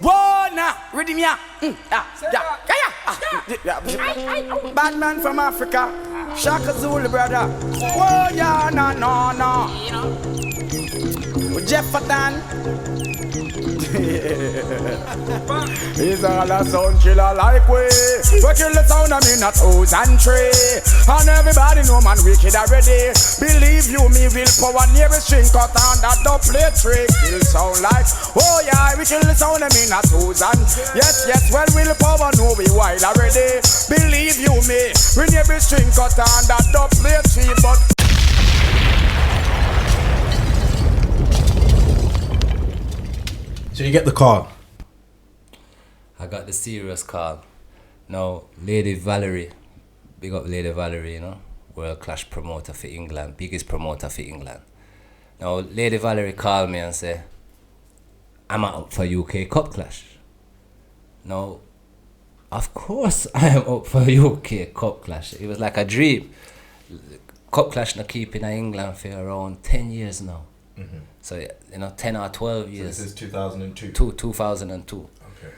Whoa, nah, ready me ya. Bad man from Africa, Shaka Zulu brother. Whoa, yeah, no. With Jeff Fatan. He's all a sound killer like we. We kill the sound, I'm in a 2003. And everybody know man wicked already. Believe you me, Willpowa near a string cut on that double play trick. Kill sound like, oh yeah, we kill the sound, I'm in a 2000. Yes, well Willpowa know we wild already. Believe you me, we near a string cut on that double play trick. But so you get the call. I got the serious call. Now, Lady Valerie, big up Lady Valerie, you know, World Clash promoter for England, biggest promoter for England. Now, Lady Valerie called me and said, I'm up for UK Cup Clash. Now, of course I am up for UK Cup Clash. It was like a dream. Cup Clash not keeping in England for around 10 years now. Mm-hmm. So, you know, 10 or 12 years. So this is 2002? 2002. Okay.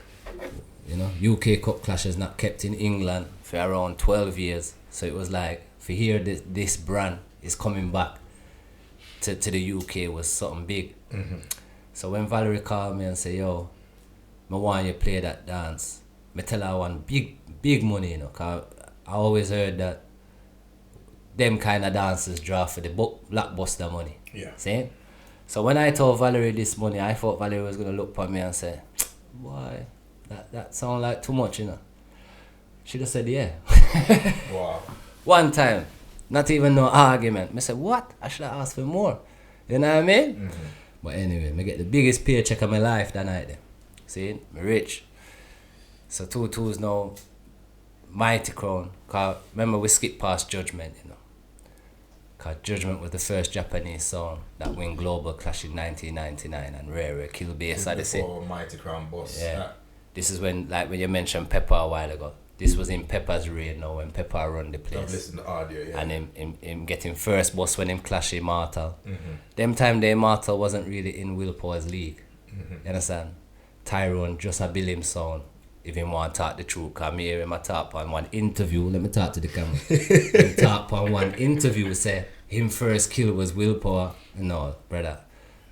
You know, UK Cup Clash is not kept in England for around 12 years. So it was like, for here, this brand is coming back to the UK was something big. Mm-hmm. So when Valerie called me and said, yo, I want you to play that dance, I tell her I want big money, you know, because I always heard that them kind of dances draw for the blockbuster money. Yeah. See? So when I told Valerie this money, I thought Valerie was going to look at me and say, boy, that sound like too much, you know. She just said, yeah. Wow. One time, not even no argument. I said, what? I should have asked for more. You know what I mean? Mm-hmm. But anyway, I get the biggest paycheck of my life that night then. See? I'm rich. So 2 is now Mighty Crown. Cause remember we skipped past Judgment, you know. Cause Judgment was the first Japanese song that win Global Clash in 1999 and Rare Kill Bass at the same. Mighty Crown Boss. Yeah. This is when, like when you mentioned Pepper a while ago. This was in Pepper's reign now when Pepper run the place. I've listened to audio, yeah. And him getting first boss when him clash Immortal. Mm-hmm. Them time the Immortal wasn't really in Willpowa's league. Mm-hmm. You understand? Tyrone just a bill him sound if him want to talk the truth. Cause me hear him a talk on one interview. Let me talk to the camera. Him talk on one interview say him first kill was Willpowa. No, brother.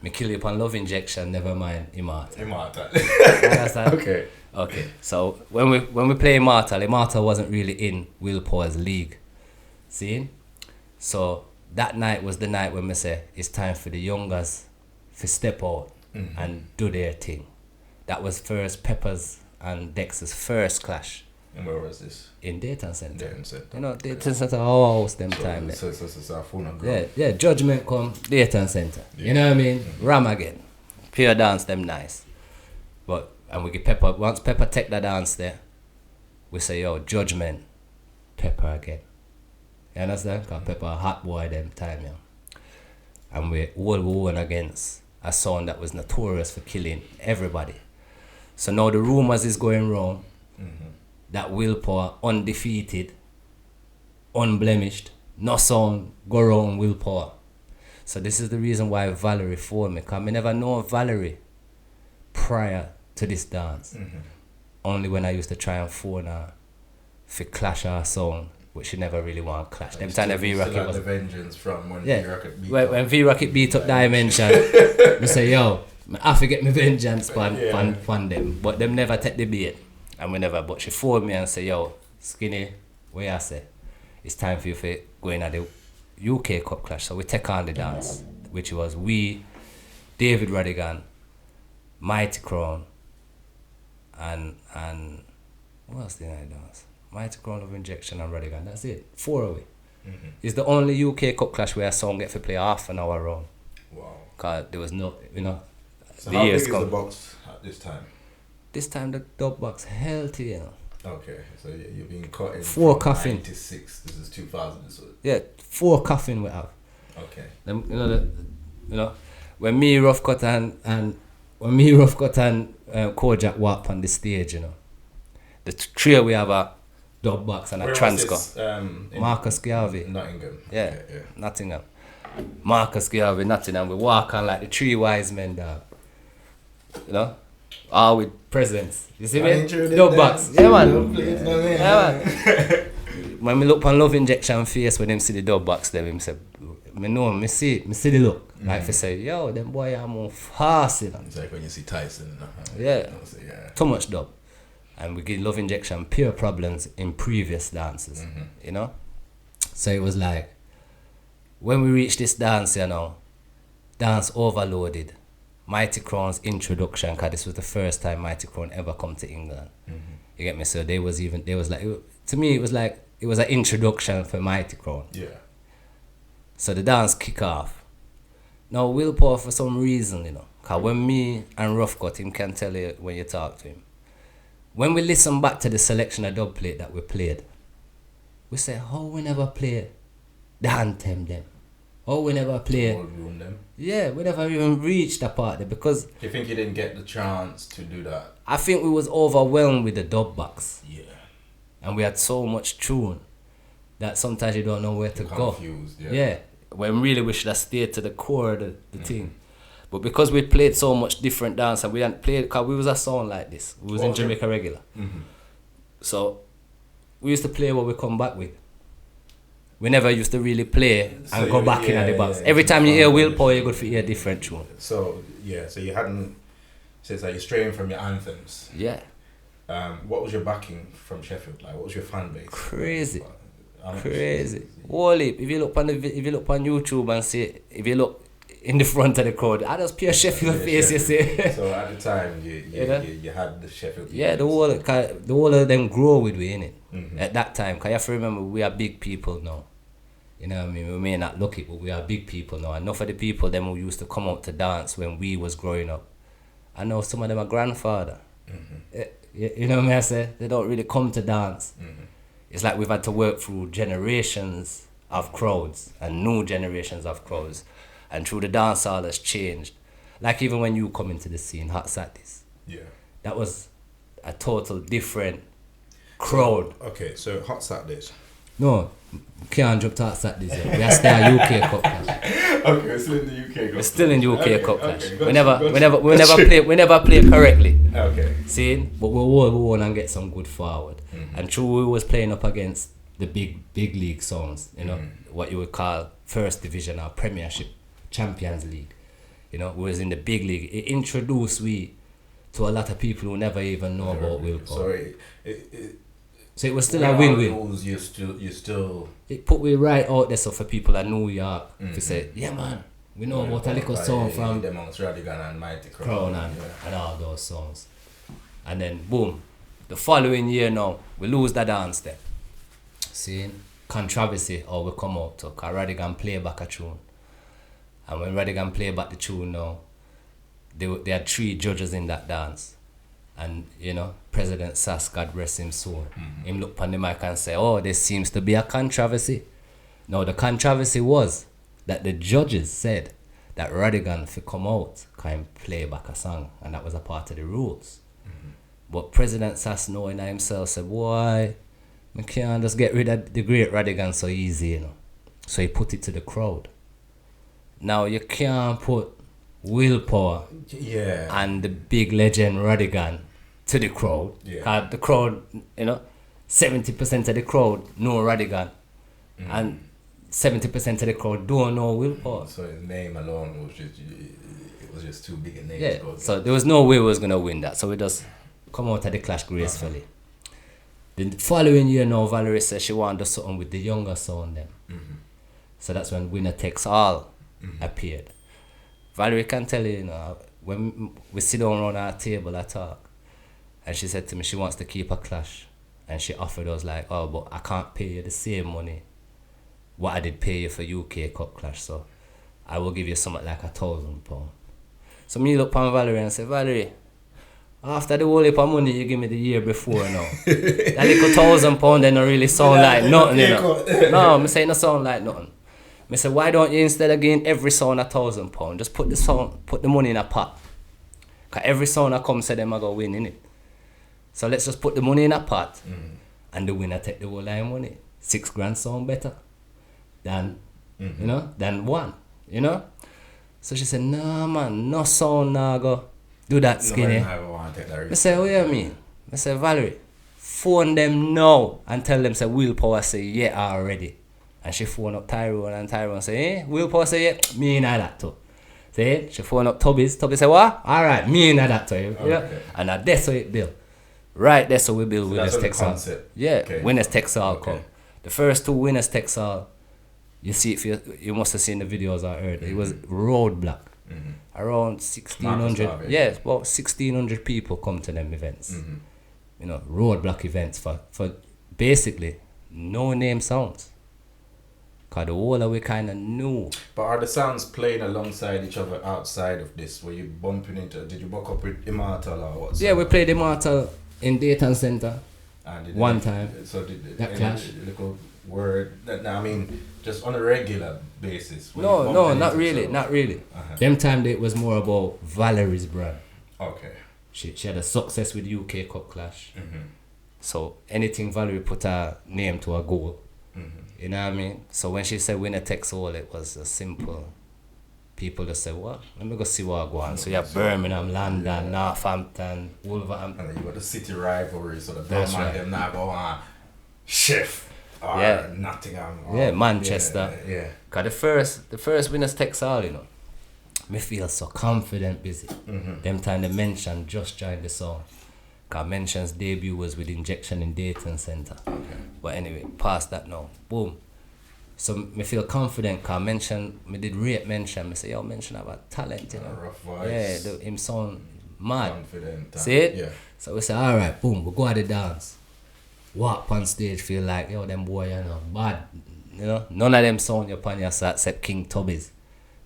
Me kill you upon love injection, never mind Immortal. Immortal. Understand? Okay. So when we play Immortal wasn't really in Willpowa's league. See? So that night was the night when me say it's time for the youngers to step out and do their thing. That was first Pepper's and Dex's first clash. And where was this? In Dayton Center. Dayton Center. You know, Dayton Center our house them time. So phone and Yeah, Judgment come, Dayton Center. Yeah. You know what I mean? Mm-hmm. Ram again. Pure dance them nice. And we get Pepper, once Pepper take the dance there, we say, yo, Judgment, Pepper again. You understand? Because Pepper a hot boy them time, yeah. And we all won against a sound that was notorious for killing everybody. So now the rumors is going wrong that Willpowa undefeated, unblemished, no sound go wrong Willpowa. So this is the reason why Valerie phoned me, because I never know Valerie prior to this dance. Mm-hmm. Only when I used to try and phone her for clash our song, which she never really want to clash. Them time the V-Rocket was the vengeance from when V-Rocket beat when V-Rocket beat up Dimension. I say, yo, I have to get my vengeance on them. But them never take the bait. And we never, but she phoned me and say, yo, Skinny, where I say, it's time for you to go in at the UK Cup Clash. So we take on the dance, which was we, David Radigan, Mighty Crown, and what else did I dance? Mighty Crown of Injection and Radigan. That's it. 4 away. Mm-hmm. It's the only UK Cup Clash where a song get to play half an hour round. Wow. Cause there was no, you know. So how big is the box at this time? This time the dub box healthy, you know. Okay, so you're being cut in 4 coffin. 96. This is 2000. So. Yeah, 4 coffin we have. Okay. Them, you know, when me Rough Cut and Kojak walk on the stage, you know, the trio we have a dub box and a transco. Marcus Garvey. Nottingham. Yeah, Okay, yeah. Nottingham. Marcus Garvey, Nottingham. We walk on like the 3 wise men, dog. You know, All with presents. You see me? Dub box. Yeah, man. Yeah, man. When me look on Love Injection face when them see the dub box, them say, me see the look. Like if I say, yo, them boy are more fast, you know. It's like when you see Tyson. Yeah. Too much dub. And we get Love Injection pure problems in previous dances, you know. So it was like, when we reached this dance, you know, dance overloaded. Mighty Crown's introduction, because this was the first time Mighty Crown ever come to England. You get me? So to me, it was like, it was an introduction for Mighty Crown. Yeah. So the dance kick off. Now Willpower, for some reason, you know, because when me and Rough Cut, him can tell you when you talk to him. When we listen back to the selection of dub plate that we played, we say, how we never play the anthem then? How we never play... them. Yeah, we never even reached that part there because... Do you think you didn't get the chance to do that? I think we was overwhelmed with the dub box. Yeah. And we had so much tune that sometimes you don't know where to go. Confused, yeah. When really we should have stayed to the core of the thing. But because we played so much different dance and we hadn't played, because we was a sound like this. We was in Jamaica regular. So we used to play what we come back with. We never used to really play and go back in the box. Every time you hear Willpower, you go to hear a different tune. So you hadn't, so it's like you're straying from your anthems. Yeah. What was your backing from Sheffield? Like, what was your fan base? Crazy. Wally, if you look on YouTube and see, if you look in the front of the crowd, I just pure Sheffield face, you see. So at the time, you had the Sheffield. Yeah, the whole of them grow with we, innit? At that time, because you have to remember, we are big people now. You know what I mean? We may not look it, but we are big people now. Enough of the people them who used to come out to dance when we was growing up. I know some of them are grandfather. You know what I say? They don't really come to dance. It's like we've had to work through generations of crowds and new generations of crowds. And through the dance hall has changed. Like even when you come into the scene, Hot Saturdays. Yeah. That was a total different crowd. So Hot Saturdays. No, can't jump to Hot Saturdays yet. We are still a UK Cup clash. Okay, we're still in the UK Cup. We're still in the UK Cup clash. Okay, we never play correctly. Okay. See? But we won and get some good forward. And true, we was playing up against the big league songs, you know, what you would call first division or Premiership, Champions League. You know, we was in the big league. It introduced we to a lot of people who never even know about Willpower. Sorry. So it was still a win-win. You still. It put me right out there, so for people at New York to say, yeah man, we know about a little song from amongst Radigan and Mighty Crown and all those songs. And then boom, the following year now, we lose the dance there. See, controversy or we come out to, cause Radigan play back a tune. And when Radigan play back the tune now, they had 3 judges in that dance. And, you know, President Sass, God rest him soul, him look on the mic and say, oh, there seems to be a controversy. Now, the controversy was that the judges said that Radigan could come out and play back a song, and that was a part of the rules. But President Sass, knowing himself, said, boy, I can't just get rid of the great Radigan so easy, you know. So he put it to the crowd. Now, you can't put Willpower and the big legend Radigan to the crowd. Because the crowd, you know, 70% of the crowd know Radigan and 70% of the crowd don't know Willpower. So his name alone was just too big a name. Yeah, so there was no way we was going to win that. So we just come out of the clash gracefully. The following year now, Valerie says she wanted to do something with the younger son then. So that's when Winner Takes All appeared. Valerie can tell you, you know, when we sit down around our table and talk, and she said to me she wants to keep a clash, and she offered us like, oh, but I can't pay you the same money what I did pay you for UK Cup clash, so I will give you something like £1,000. So me look upon Valerie and say, Valerie, after the whole heap of money you give me the year before now, that little £1,000 they don't really sound like nothing, you know. No, me say it no sound like nothing. I said, why don't you, instead of giving every sound £1,000, just put the money in a pot? Because every sound that comes, say them are going to win, innit? So let's just put the money in a pot, and the winner take the whole line money. $6,000 sound better than, you know, than one, you know? So she said, nah man, no sound nah go do that skinny. can't take that risk. I say, what you mean? I say, Valerie, phone them now and tell them say Willpower say yeah already. And she phone up Tyrone and Tyrone say, Willpower say yeah, me and that too. See? She phone up Tubby's say what? Alright, me and that too. Okay. Yeah? And that's how it build. Right, that's how we build Winners Takes All. Yeah, okay. Winners Takes All come. The first two Winners Takes All, you see if you must have seen the videos I heard. It was roadblock. Around 1,600, yes, about 1,600 people come to them events. You know, roadblock events for basically no name sounds. Cause the whole of we kind of knew. But are the sounds playing alongside each other outside of this? Were you bumping into? Did you buck up with Immortal or what? Yeah, we played Immortal in Dayton Center. One time. So did that clash? Little word. I mean, just on a regular basis. No, not really. Them time it was more about Valerie's brand. Okay. She had a success with UK Cup Clash. So anything Valerie put her name to a goal. You know what I mean? So when she said winner takes all, it was a simple. People just say, what? Let me go see what I go on. So you have Birmingham, London, Northampton, Wolverhampton. And then you got the city rivalry, so the them now go on Chef or Nottingham. Or, Manchester. Yeah. Cause the first winners takes all, you know. Me feel so confident busy. Them time they mentioned just joined the song. Cause Mention's debut was with Injection in Dayton Center. Okay. But anyway, past that now. Boom. So me feel confident cause me did rate Mention. Me say, yo, Mention about talent, you know. Rough voice. Yeah, him sound mad. Confident. See it? Yeah. So we say, alright, boom, we go at the dance. Walk on stage, feel like, yo, them boy, you know, bad. You know, none of them sound upon your side except King Tubby's.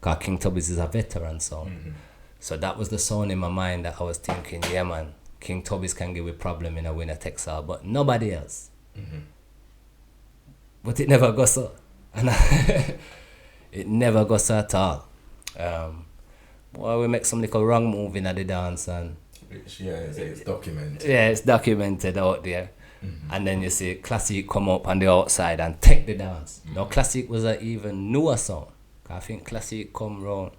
Cause King Tubby's is a veteran sound. So that was the sound in my mind that I was thinking, yeah man, King Tubby's can give a problem in a winner takes all, but nobody else. But it never goes so. And it never goes so at all. Well, we make some little wrong move in the dance and it's documented. Yeah, it's documented out there. And then you see Classic come up on the outside and take the dance. Now Classic was an even newer song. I think Classic come around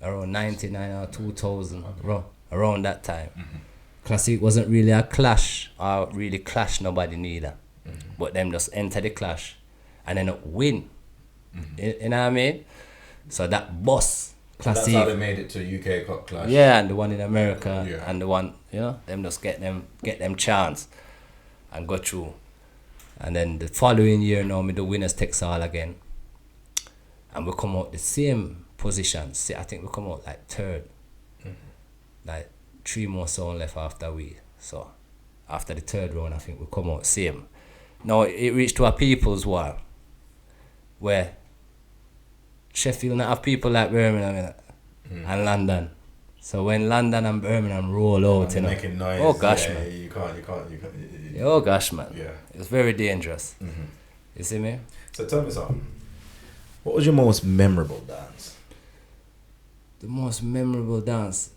99 or 2000, around that time. Classic wasn't really a clash or really clash nobody neither. But them just enter the clash and then win. You know what I mean? So that boss Classic. That's how they made it to UK Cup Clash. Yeah, and the one in America and the one, you know, them just get them chance and go through. And then the following year now me the winners takes all again. And we come out the same position. See, I think we come out like third. Like 3 more songs left after we. So after the third round I think we come out same. Now it reached to a people's war where Sheffield not have people like Birmingham and London. So when London and Birmingham roll out, you know, making noise, oh gosh man. You can't. Oh gosh man. Yeah. It's very dangerous. You see me? So tell me something. What was your most memorable dance? The most memorable dance?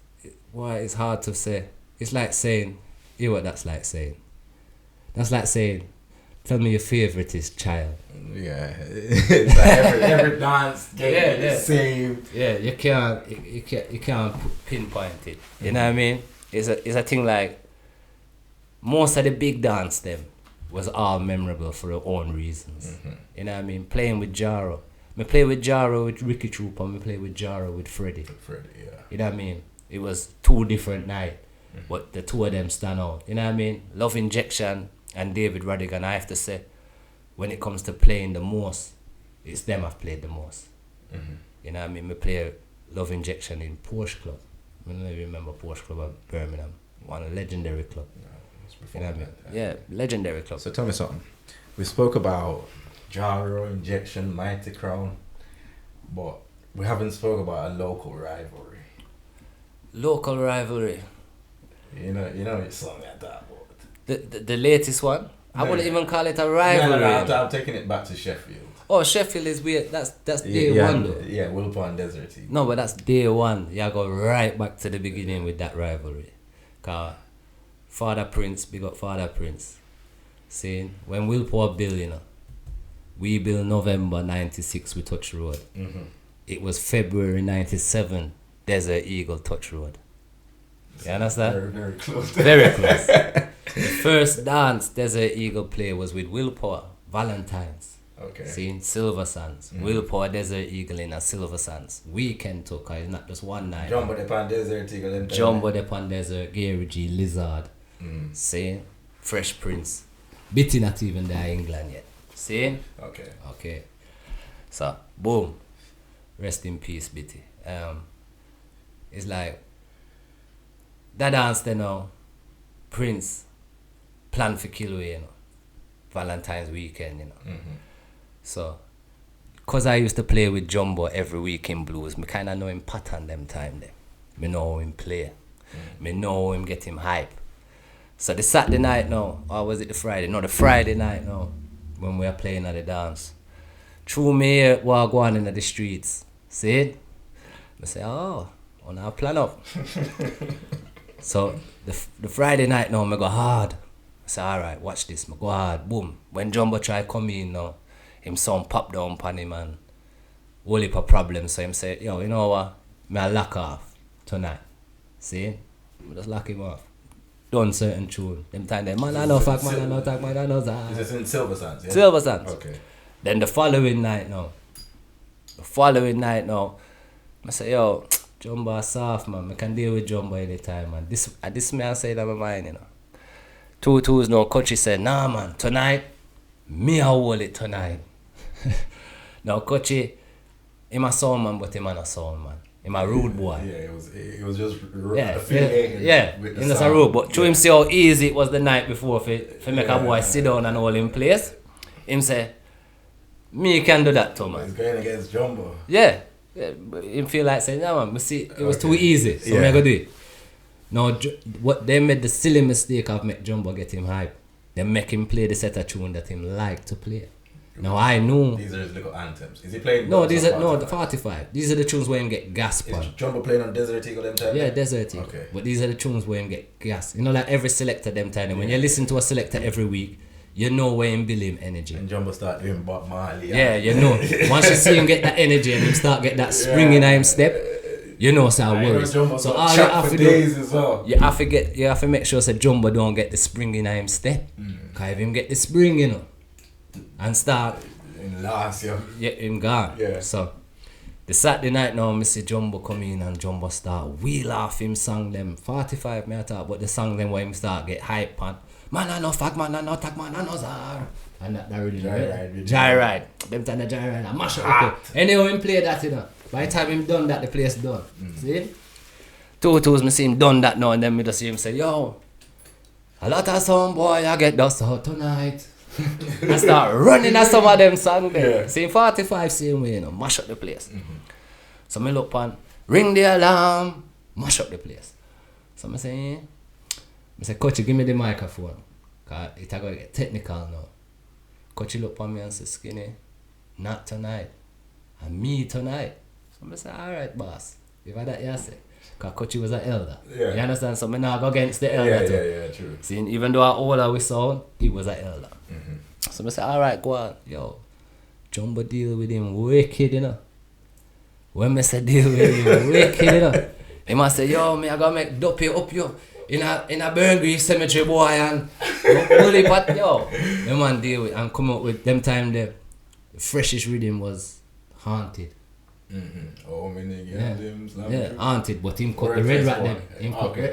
Why, it's hard to say. It's like saying, you know what that's like saying? That's like saying, tell me your favourite is Child. Yeah. It's like every dance game is the same. Yeah, you can't pinpoint it. You know what I mean? It's a thing like most of the big dance them was all memorable for their own reasons. You know what I mean? Playing with Jaro. Me play with Jaro with Ricky Trooper, me play with Jaro with Freddie. You know what I mean? It was 2 different nights, but the 2 of them stand out. You know what I mean? Love Injection and David Radigan, I have to say, when it comes to playing the most, it's them I've played the most. You know what I mean? Me play Love Injection in Porsche Club. I don't know if you remember Porsche Club at Birmingham. One legendary club. You know what I mean? Yeah, legendary club. So tell me something. We spoke about Jaro, Injection, Mighty Crown, but we haven't spoke about a local rivalry. Local rivalry. You know it's something like that. The latest one? I wouldn't even call it a rivalry. No, I'm taking it back to Sheffield. Oh, Sheffield is weird. That's day one though. Yeah, Willpowa and Desert. No, but that's day one. You go right back to the beginning with that rivalry. Cause Father Prince, big up Father Prince. Saying when Willpowa build, you know, we build November 96 we touch road. It was February 97 Desert Eagle touch road. You understand? Very, very close. Very close. The first dance Desert Eagle play was with Willpowa, Valentine's. Okay. See, in Silver Sands. Willpowa, Desert Eagle in a Silver Sands. Weekend took, cause it's not just one night. Jumbo the Pan Desert Eagle. them time. Jumbo the Pan Desert, Gary G, Lizard. See, Fresh Prince. Bitty not even there in England yet. See? Okay. Okay. So, boom. Rest in peace, Bitty. It's like that dance there now, Prince plan for kill away, you know. Valentine's weekend, you know. So, cause I used to play with Jumbo every week in blues, me kinda know him pattern them time there. Me know how him play. Me know how him get him hype. So the Saturday night now, or was it the Friday? No, the Friday night now, when we are playing at the dance. Through me walk on in the streets. See it? I say, oh, on our plan up. So the Friday night now, I go hard. I say, alright, watch this. I go hard. Boom. When Jumbo try come in now, him sound pop down pan him and whole heap of problems. So him say, yo, you know what? Me I lock off tonight. See? I just lock him off. Done certain tune. Them time them, man I know fuck, man I know talk, man I know that. Is this in Silver Sands? Yeah? Silver Sands. Okay. Then the following night now, I say, yo, Jumbo soft, man. I can deal with Jumbo anytime, man. This me I say that my mind, you know. 2-2's no coach said, nah, man, tonight, me I hold it tonight. Now, coach, him a sound man, but him a sound man. Him a rude boy. Yeah, it was just Yeah, with him just a rude. But to him see how easy it was the night before for make a boy sit down and hold him place. Him say, me can do that too, man. He's going against Jumbo. Yeah. But him feel like saying, no man, see, it was too easy, so me go do it. Now, what they made the silly mistake of make Jumbo get him hype. They make him play the set of tune that him like to play. Now I know. These are his little anthems. Is he playing? No, these are the 45. These are the tunes where him get gas on. Is Jumbo playing on Desert Eagle them time? Yeah, Desert Eagle. Okay. But these are the tunes where him get gas. You know, like every selector them time. When you listen to a selector every week, you know where him build him energy. And Jumbo start doing Bob Marley. Yeah, you know. Once you see him get that energy and him start get that spring in him step, you know, so I worry. So all you have to do, you have to make sure that Jumbo don't get the spring in him step. Cause if him get the spring, you know, and start in last year, yeah, him gone. Yeah. So the Saturday night now, I see Jumbo come in and Jumbo start wheel off him song them 45 me I talk about the song them where him start get hype on. Man I know fuck, man I know talk, man I know zar. And that really Joyride. Them time the Joyride I mash up the anyway him play that, you know. By the time him done that, the place done. See? 2-2's me see him done that now and then me just see him say, yo, a lot of some boy I get dust out tonight. I start running at some of them songs there. See 45 same way, you know, mash up the place. So me look on, ring the alarm, mash up the place. So me say, coach, give me the microphone. Cause it's going to get technical now. Coach look on me and say, Skinny, not tonight. And me tonight. So I say, alright boss. If I that you say. Cause coach was an elder. Yeah. You understand? So I now go against the elder too. Yeah, true. See, even though I older we sound, he was an elder. So I say, alright, go on. Yo, Jumbo deal with him wicked, you know. When I say deal with him wicked, you know. He must say, yo, me I gotta make dopey up you in a Burn cemetery boy and bully but yo. The man deal with and come up with them time the freshest rhythm was Haunted. Oh, my nigga. Yeah, Haunted, but him cut the red rat them.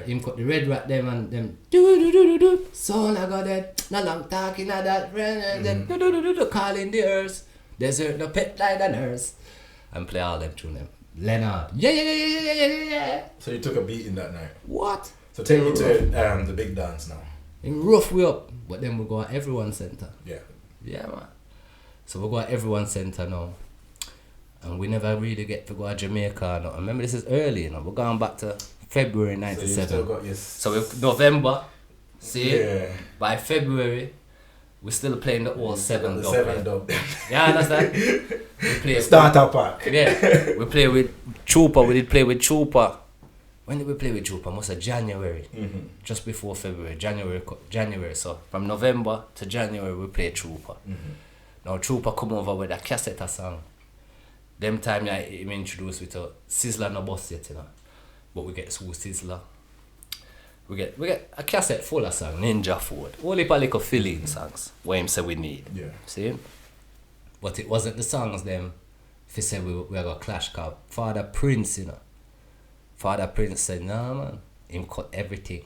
Him cut the red rat them and them do. Son I got that. No long talking at that friend and then calling the earth. Desert no pet like the nurse. And play all them tune them. Leonard. Yeah. So you took a beating that night. What? So take me to the big dance now. In rough way up, but then we go at everyone center. Yeah, man. So we go at everyone center now. And we never really get to go to Jamaica. No. Remember, this is early, you know. We're going back to February 97. So you still got your... So we've November, see? Yeah. By February, we're still playing the all 7 dub. 7 dub. You understand? We play starter pack. Yeah. We play with Trooper. We did play with Trooper. When did we play with Trooper? Must have January. Just before February. January. So from November to January, we play Trooper. Now Trooper come over with a cassette song. Them time I him introduced with a Sizzler no boss yet, you know. But we get Sue Sizzler. We get a cassette full of songs, Ninja Food. Only a little fill-in songs, what him say we need. Yeah. See? But it wasn't the songs them, if he said we got clash called Father Prince, you know. Father Prince said, nah man, him cut everything.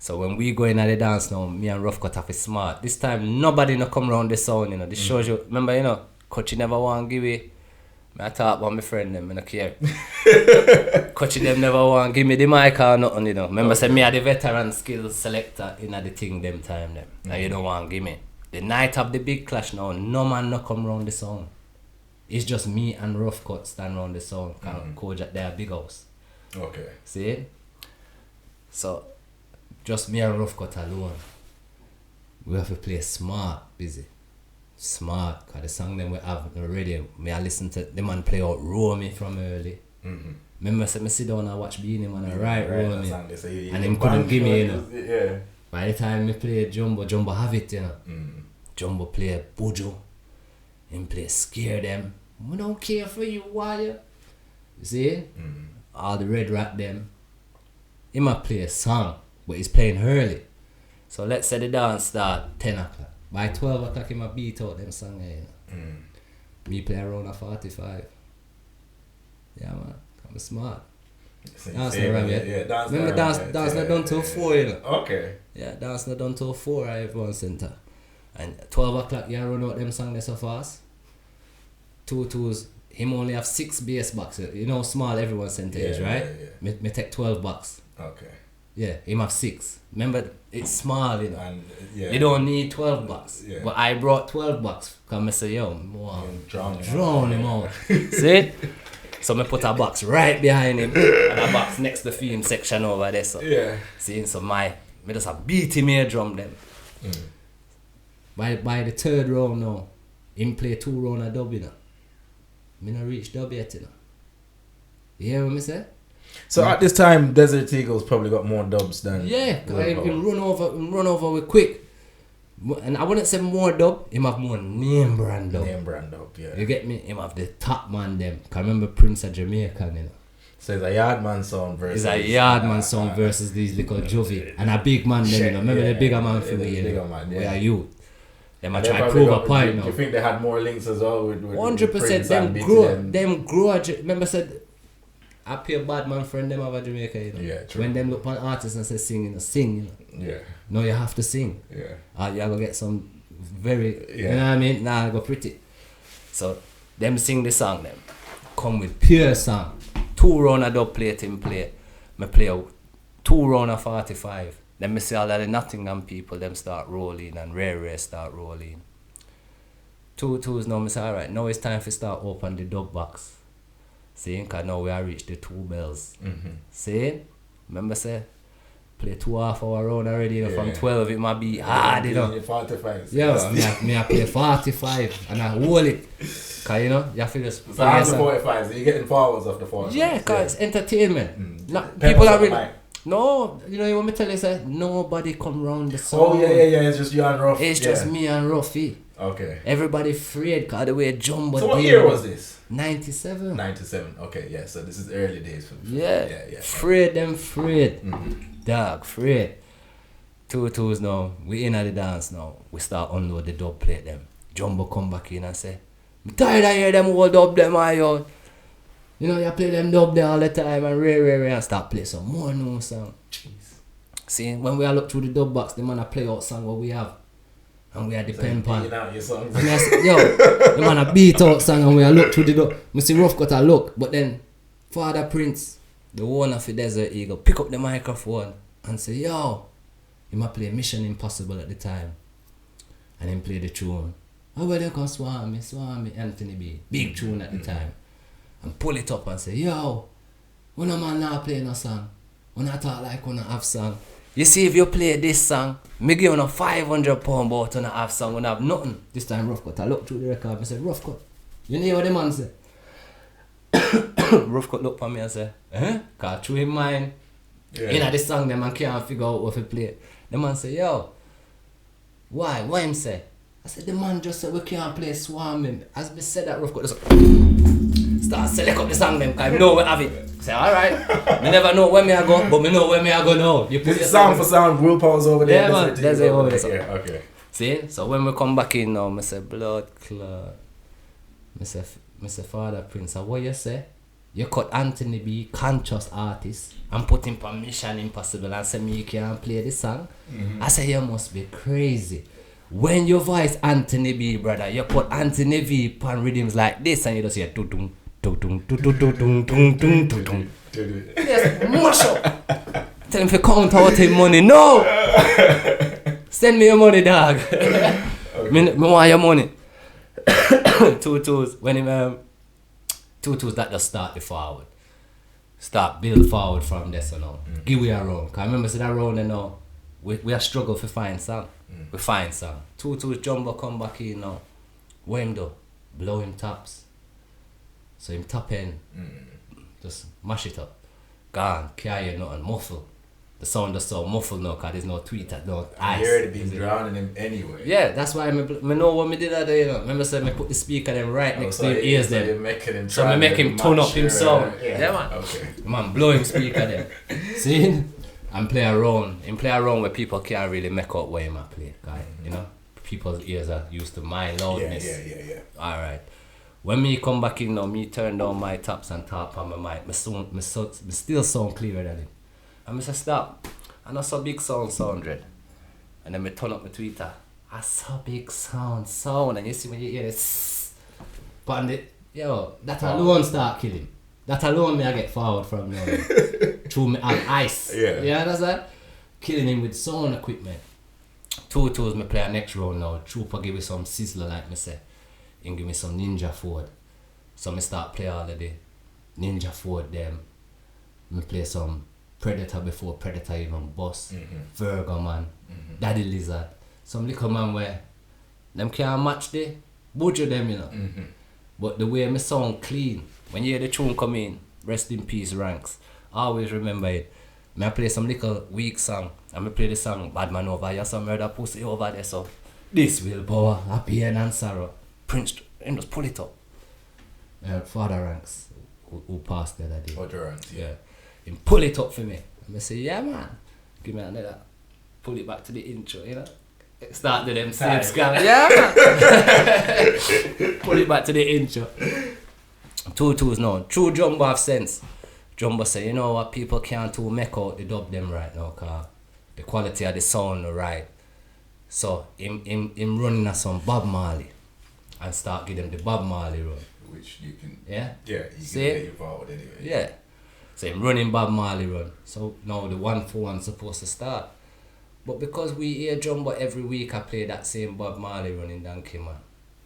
So when we go in at the dance now, me and Rough Cut off is smart. This time nobody no come round the sound, you know. This shows you, remember, you know, Coachy never want to give it. I talk about my friend them, I don't care. Coachy them never want to give me the mic or nothing, you know. Remember, say me are the veteran skills selector in the thing them time them. Now you don't want to give me. The night of the big clash now, no man no come round the sound. It's just me and Rough Cut stand round the sound. Coach at their big house. Okay. See? So, just me and Rough Cut alone. We have to play smart, busy. Smart, because the song them we have already, me I listen to the man play out Row Me from early. Remember, I sit down and watch Beanie Man and write Row Me. And him couldn't give me, you know. Yeah. By the time me play Jumbo have it, you know. Jumbo play Bojo. Him play Scare Them. We don't care for you, why you? You see? All the Red Rat them. He might play a song, but he's playing early. So let's say the dance start 10 o'clock. By 12 o'clock, he might beat out them songs, you know. Me play around a 45. Yeah, man. I'm smart. So Dance not around yet. Yeah, dance remember, not dance not done till 4, you know. Okay. Yeah, dance not done till 4 at everyone center. And 12 o'clock, you run out them songs so fast. 2-2s, him only have 6 bass boxes. You know, small everyone center is, right? Me take 12 bucks. Okay. Yeah, him have 6. Remember, it's small, you know. And You don't need 12 bucks. Yeah. But I brought 12 bucks because I say, yo, wow, drown him out. See? So I put a box right behind him and a box next to the film section over there. So yeah. See, so me just a beat him here drum them. By the 3rd round now, him play 2 rounds of dub, you know. Me not reach dub yet, you know. You hear what me say? So at this time, Desert Eagles probably got more dubs than... Yeah, him run over with quick. And I wouldn't say more dub, him have more name brand dub. Name brand dub, yeah. You get me? Him have the top man them. Cause remember Prince of Jamaica, you know. So it's a Yardman song versus... It's a Yardman song versus these little juvie. And a big man them, you know. Remember the bigger man for me, you know. Man, yeah. We are youth. Them I They try to probably prove a got- point you, now. You think they had more links as well with 100%. Prince and Them grow. Remember said, I pay a bad man friend them over Jamaica, you know. Yeah, true. When them look on artists and say sing, you know, sing, you know. Yeah. No, you have to sing. Yeah. You gotta get some very, Yeah. you know what I mean? Nah, I go pretty. So, them sing the song, them. Come with pure song. 2 round of dub plate him play. Me play out 2 round of 45. Then me see all of the Nottingham people, them start rolling and Rare start rolling. 2-2s now, me say, alright, now it's time to start open the dub box. See, cause now we are reached the 2 bells. See? Remember say? Play 2.5 hour round already, you know, from 12 it might be hard, you know. 45. Yeah, me I play 45 and I hold it. Cause you know, you have to just So after 45, so you're getting forwards after 45. yeah, cause it's entertainment. Not, Peppers people are on the really mic. no, you know you want me tell you say nobody come round the song. Oh, yeah, it's just you and Ruff. It's just me and Ruffy. Okay. Everybody afraid cause the way Jumbo So what did. year was this? 97. 97. Okay, yeah, so this is early days for Yeah. Afraid them afraid. Dog, afraid. 2-2s now. We in at the dance now. We start unload the dub plate them. Jumbo come back in and say, I'm tired of hear them old dub them out. You know, you play them dub there all the time and rare and start play some more new song. Jeez. See, when we all look through the dub box, the man a play out song what we have. And we are depend on. Out your songs. And I say, yo, the man a beat out song and we a look through the dub. Me see Rough Cut a look, but then Father Prince, the owner of the Desert Eagle, pick up the microphone and say, yo, he might play Mission Impossible at the time. And then play the tune. Oh, well, you can Swami, Anthony B. Big tune at the time. And pull it up and say, yo, when a man not play no song, when I talk like when I have song. You see, if you play this song, me give you £500 but when I have song, when I have nothing. This time, Rough Cut, I look through the record and said, Rough Cut, you know what the man say? Rough Cut look at me and say, cause through his mind, you know this song, the man can't figure out what to play. The man say, yo, why? Why him say? I said, the man just said we can't play Swarming. As we said that, Rough Cut just start select up the song them, cause I know we have it. Say, alright. Me never know where me I go, but me know where me I go now. You put sound for sound, Willpower's over there. Yeah, man, there's it over there. Yeah, okay. See? So when we come back in now, I say, blood clot. I say, Father Prince, what you say? You cut Anthony B, conscious artist, and put him on Mission Impossible and say me you can't play the song. I say, you must be crazy. When you voice Anthony B, brother, you put Anthony V on rhythms like this and you just hear tung tung tung tung tung tung tung tung tung tung tung. Yes, mash up. Tell him to count out his money. No! Send me your money, dog. Me want your money. 2-2s. When him 2-2s that just start the forward. Start build forward from this and all. Give we a round. Cause I remember see that round and now we are struggle to find song. We find song. 2-2s Jumbo come back in now. What him do? Blow him taps. So him tap in. Just mash it up. Gone. Can't hear nothing. Muffle. The sound is so muffled now because there's no tweeter, no ice. You already been drowning him anyway. Yeah, that's why I know what me did that day, you know. Remember said me put the speaker them right next to his ears them. So I make him tone up him sound. Yeah man. Okay. Man, blow him speaker them. See? And play around. And play around where people can't really make out what him a play. You know? People's ears are used to my loudness. Yeah. Alright. When me come back in now, me turn down my tops and top on my mic. Me still sound clearer than him. And I say stop. And I saw big sound red. And then I turn up my tweeter. I saw big sound. And you see when you hear this. But that alone start killing. That alone me I get forward from now. Through me on ice. Yeah. You understand? Killing him with sound equipment. 2-2s me play a next round now. Trooper give me some sizzler like me say. And give me some Ninja Ford. So me start play all of the Ninja Ford them. Me play some Predator before Predator even boss. Virgo man. Daddy Lizard. Some little man where them can't match the butcher them, you know. But the way me sound clean, when you hear the tune come in, rest in peace ranks. Always remember it. Me I play some little weak song. And me play the song Bad Man Over Here, some murder pussy over there. So this Willpower, happy and sorrow. Prince and just pull it up. Father Ranks who passed the other day. Father Ranks, yeah. Him pull it up for me. And I say, yeah man, give me another. Pull it back to the intro, you know. Start to them same scam. Yeah man. Pull it back to the intro. 2-2s now. True Jumbo have sense. Jumbo say, you know what, people can't to make out the dub them right now, cause the quality of the sound right. So him running at some Bob Marley and start give them the Bob Marley run. Which you can you can get involved anyway. Yeah. So him running Bob Marley run. So now the 1-4-1 supposed to start. But because we hear Jumbo every week I play that same Bob Marley run in Donkey Man.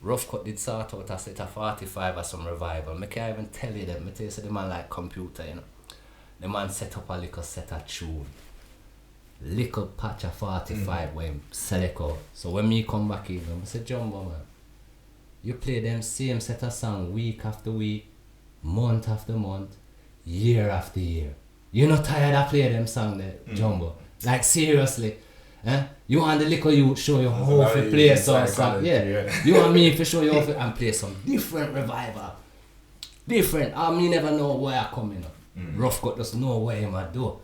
Rough Cut did sort out a set of 45 or some revival. I can't even tell you them. I tell you so the man like computer, you know. The man set up a little set of tune. Little patch of 45 when select out. So when me come back in, I say Jumbo man, you play them same set of song week after week, month after month, year after year. You're not tired of playing them song there, Jumbo. Like seriously. You want the little you show you how to play some song. Yeah. You want me to show you how to and play some different revival. Different. I mean never know where I coming up. Rough Cut just know where him a do.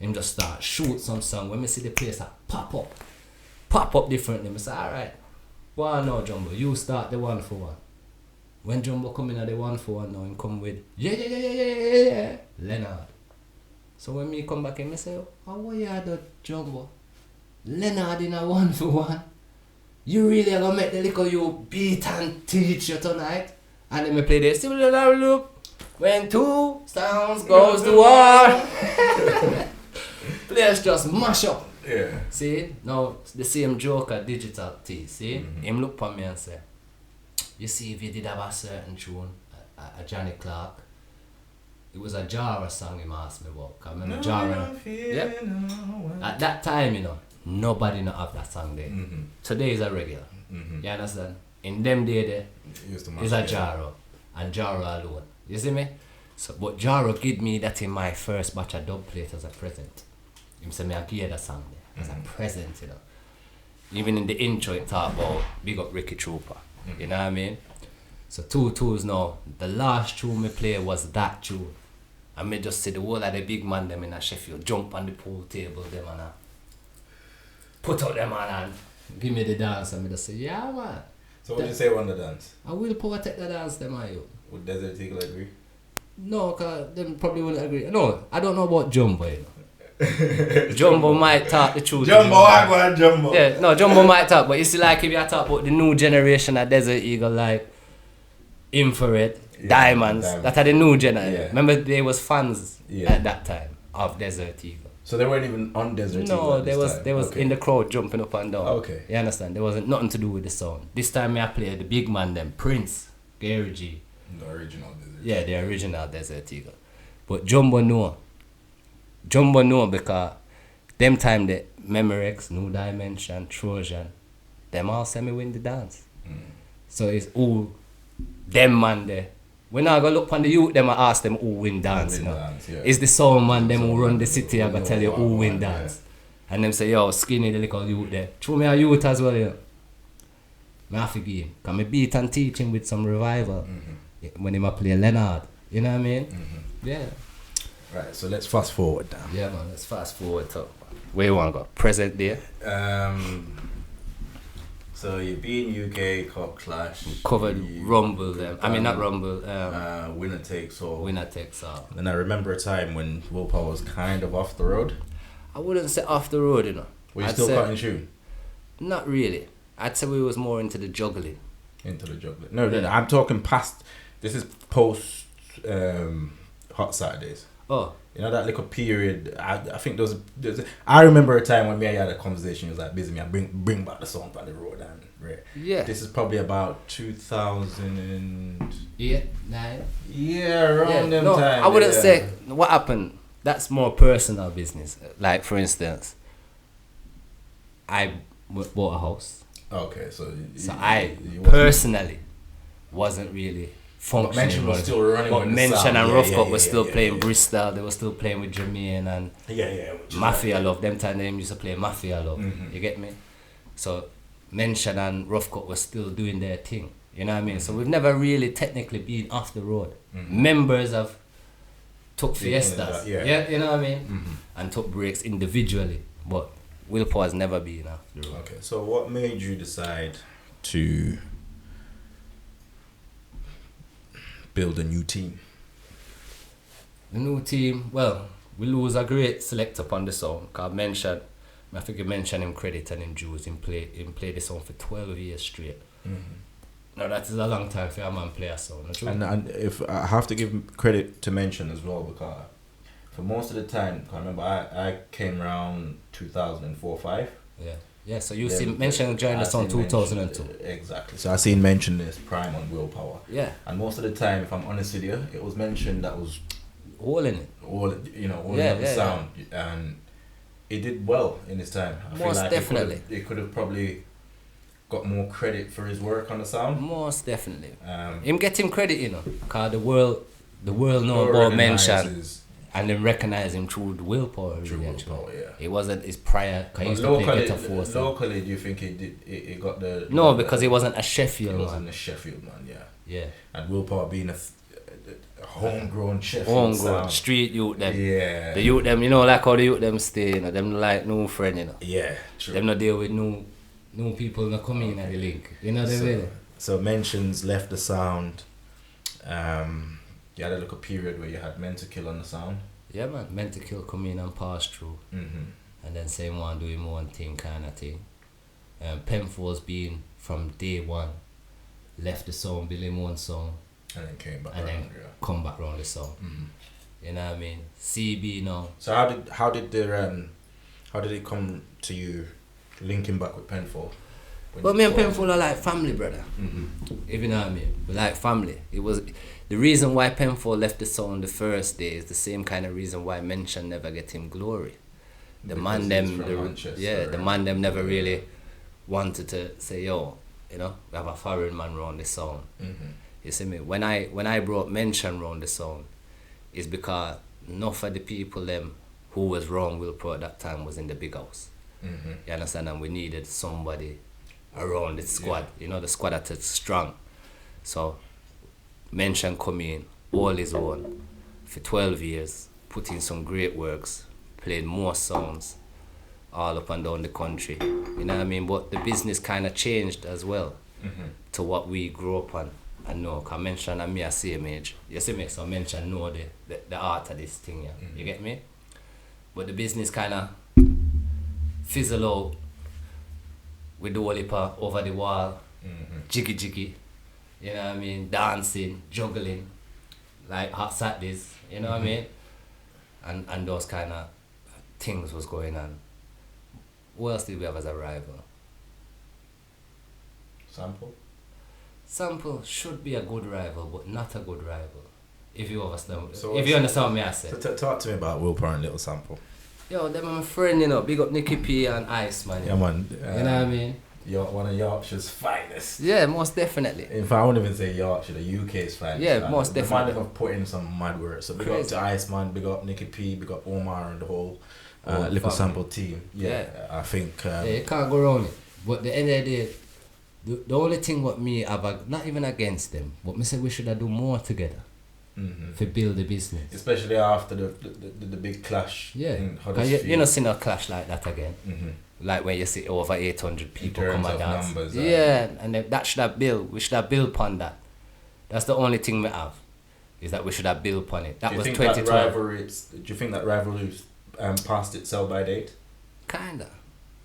Him just start shoot some song. When me see the place pop up differently. I say alright. Well no Jumbo, you start the 1-4-1. When Jumbo come in at the 1-4-1 now, him come with yeah Leonard. So when me come back in, I say, how are you do Jumbo? Leonard in a 1-4-1. You really are gonna make the little you beat and teach you tonight? And then me play this similar loop. When 2 sounds goes to war. Players just mash up. Yeah. See? Now the same Joker digital T, see? Him look for me and say, you see if you did have a certain tune, a Johnny Clark. It was a Jara song him asked me about. I remember Jara. Yep. At that time, you know, nobody not have that song there. Today is a regular. You understand? In them day there, it's a Jara. And Jara alone. You see me? So, but Jara give me that in my first batch of dub plate as a present. Him say me I give that song there as a present, you know. Even in the intro it talk about big up Ricky Trooper. You know what I mean? So 2-2s now. The last tune me play was that tune. And me just see the whole of the big man them in a Sheffield jump on the pool table them and put out them and give me the dance and me just say, yeah man. So what do you say on the dance? I Willpowa take the dance them are you. Would Desert Eagle agree? No, cause them probably wouldn't agree. No, I don't know about Jumbo, you know. Jumbo might talk the truth. Jumbo, I go on Jumbo. Yeah, no, Jumbo might talk, but you see, like, if you talk about the new generation of Desert Eagle, like Infrared, Diamonds, that are the new generation. Yeah. Remember, they was fans at that time of Desert Eagle. So they weren't even on Desert Eagle. No, they was okay. in the crowd jumping up and down. Okay. You understand? There wasn't nothing to do with the sound. This time, I played the big man, them Prince, Gary G. The original Desert Eagle. Yeah, the original Desert Eagle. But Jumbo know. Jumbo know because them time the Memorex, New Dimension, Trojan, them all say me win the dance. So it's who them man there. When I go look on the youth, them I ask them who win dance, you know. Dance, yeah. It's the sound man, them who run the city, I go tell you who win dance. And them say, yo, Skinny, the little youth there. Throw me a youth as well, you know. I have to give him. Because I beat and teach him with some revival. When he play Leonard. You know what I mean? Yeah. Right, so let's fast forward now. Yeah, man, let's fast forward to where you want to go? Present day? So you've been UK Cup Clash. Covered Rumble them. I mean, not Rumble. Winner takes all. Winner takes all. And I remember a time when Willpower was kind of off the road. I wouldn't say off the road, you know. Were you I'd still say- cutting tune? Not really. I'd say we was more into the juggling. Into the juggling. No, I'm talking past. This is post Hot Saturdays. Oh, You know that little period. I think there's. I remember a time when me and you had a conversation. He was like, "Busy me, and bring back the song on the road." And right. yeah. This is probably about 2000 and 8, 9. yeah, around them no, time. I wouldn't yeah. say what happened. That's more personal business. Like, for instance, I bought a house. Okay, so I you wasn't- personally wasn't really functioning. Mention was still running. But with the Mention sound. and Yeah, Rough yeah, Cut yeah, was still yeah, playing yeah. Bristol. They were still playing with Jermaine and Yeah. Mafia Love. Them time they used to play Mafia Love. You get me? So Mention and Rough Cut was still doing their thing. You know what I mean? So we've never really technically been off the road. Members of took fiestas. Yeah. You know what I mean? And took breaks individually. But Willpower has never been off the road. Okay, so what made you decide to build a new team? The new team, well, we lose a great selector upon the song. Cause I think you mention him credit and him dues. Him play the song for 12 years straight. Now that is a long time for a man play a song. Not true? And if I have to give credit to Mention as well, because for most of the time, I remember I came around 2004-5. Yeah. So you Yeah, see Mention joined I us on seen 2002. Mention, exactly. So I seen Mention this prime on Willpower. Yeah, And most of the time, if I'm honest with you, it was Mention that was all in it. all of Yeah, the yeah, sound, and it did well in his time. I feel Most like definitely. it could have probably got more credit for his work on the sound. Most definitely. Um, Him get him credit, you know, cause the world know Or about Mention recognizes and then recognize him through the Willpower. True Really, actually. Willpower, yeah. It wasn't his prior. Cause he But used to play locally, Ghetto Force. and- locally, do you think it got the? No, got because the, he wasn't a It Sheffield wasn't man. a Sheffield man, yeah. Yeah. And Willpower being a homegrown Sheffield Homegrown sound. street youth them. Yeah. The youth them, you know, like how the youth them stay, you know, them like new friend, you know. Yeah, true. Them not deal with new people not come in at the link. You know what I mean? So Mentions left the sound. You had a little period where you had Mental Kill on the sound. Yeah man, meant to kill come in and pass through. And then same one doing more one thing kind of thing. Penfold's been from day one, left the song, building one song, And then came back and then around, yeah. come back round the song. You know what I mean? CB now. So how did it come to you linking back with Penfold? Well, me and Penfold are like family, brother. If you know what I mean. We like family. It was the reason why Penfold left the song the first day is the same kind of reason why Mention never get him glory. The Because man he's them, from Manchester, the right? man them never really wanted to say, yo, you know, we have a foreign man round the song. You see me? When I brought Mention round the song, is because enough of the people them who was wrong Willpower at that time was in the big house. You understand? And we needed somebody around the squad. You know, the squad that is strong. So Mention come in, all his own, for 12 years, put in some great works, played more songs, all up and down the country. You know what I mean? But the business kind of changed as well to what we grew up on. I know, cause Mention and me are same age. You see me, so Mention know the art of this thing, yeah. You get me? But the business kind of fizzle out with the whole heap of over the wall, jiggy jiggy, you know what I mean, dancing, juggling, like hot Saturdays, you know what I mean, and those kind of things was going on. Who else did we have as a rival? Sample should be a good rival, but not a good rival. If you understand, if you understand what me I said. So talk to me about Willpower and Little Sample. Yo, them are my friend, you know. Big up Nicky P and Ice, man. Yeah, man. You know what I mean? You're one of Yorkshire's finest. Yeah, most definitely. In fact, I won't even say Yorkshire, the UK's finest. Yeah, man. most definitely. The man have put in some mad work. So big up to Ice, man. Big up Nicky P. Big up Omar and the whole Little Sample team. Yeah, I think. Yeah, you can't go around it. But at the end of the day, the only thing what me have, not even against them, but me say we should have do more together. To build the business, especially after the big clash. Yeah, in you not see no clash like that again. Like when you see over 800 people come and dance. Numbers, yeah, and that should have built. We should have built upon that. That's the only thing we have, is that we should have built upon it. That was 2012. Do you think that rivalry passed its sell by date? Kinda,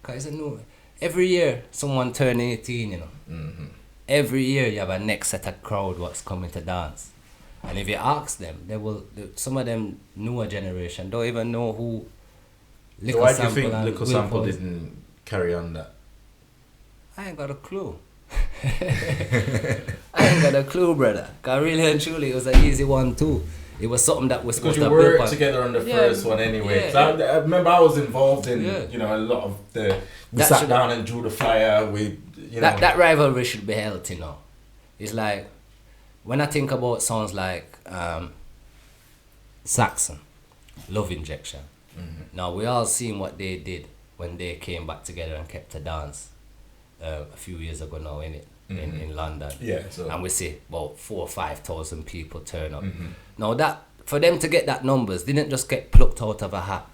cause it's a new. Every year someone turn 18, you know. Every year you have a next set of crowd what's coming to dance. And if you ask them, they will. Some of them newer generation don't even know who. So why do you think Little Sample didn't carry on that? I ain't got a clue. I ain't got a clue, brother. Cause really and truly, it was an easy one too. It was something that was supposed to build. Because you worked together on the first one anyway. Yeah. So I remember I was involved in you know a lot of the. We sat down and drew the flyer. That rivalry should be healthy now. It's like. When I think about songs like Saxon, Love Injection, now we all seen what they did when they came back together and kept a dance a few years ago now, in London. Yeah. So. And we see about 4,000 or 5,000 people turn up. Now that for them to get that numbers didn't just get plucked out of a hat.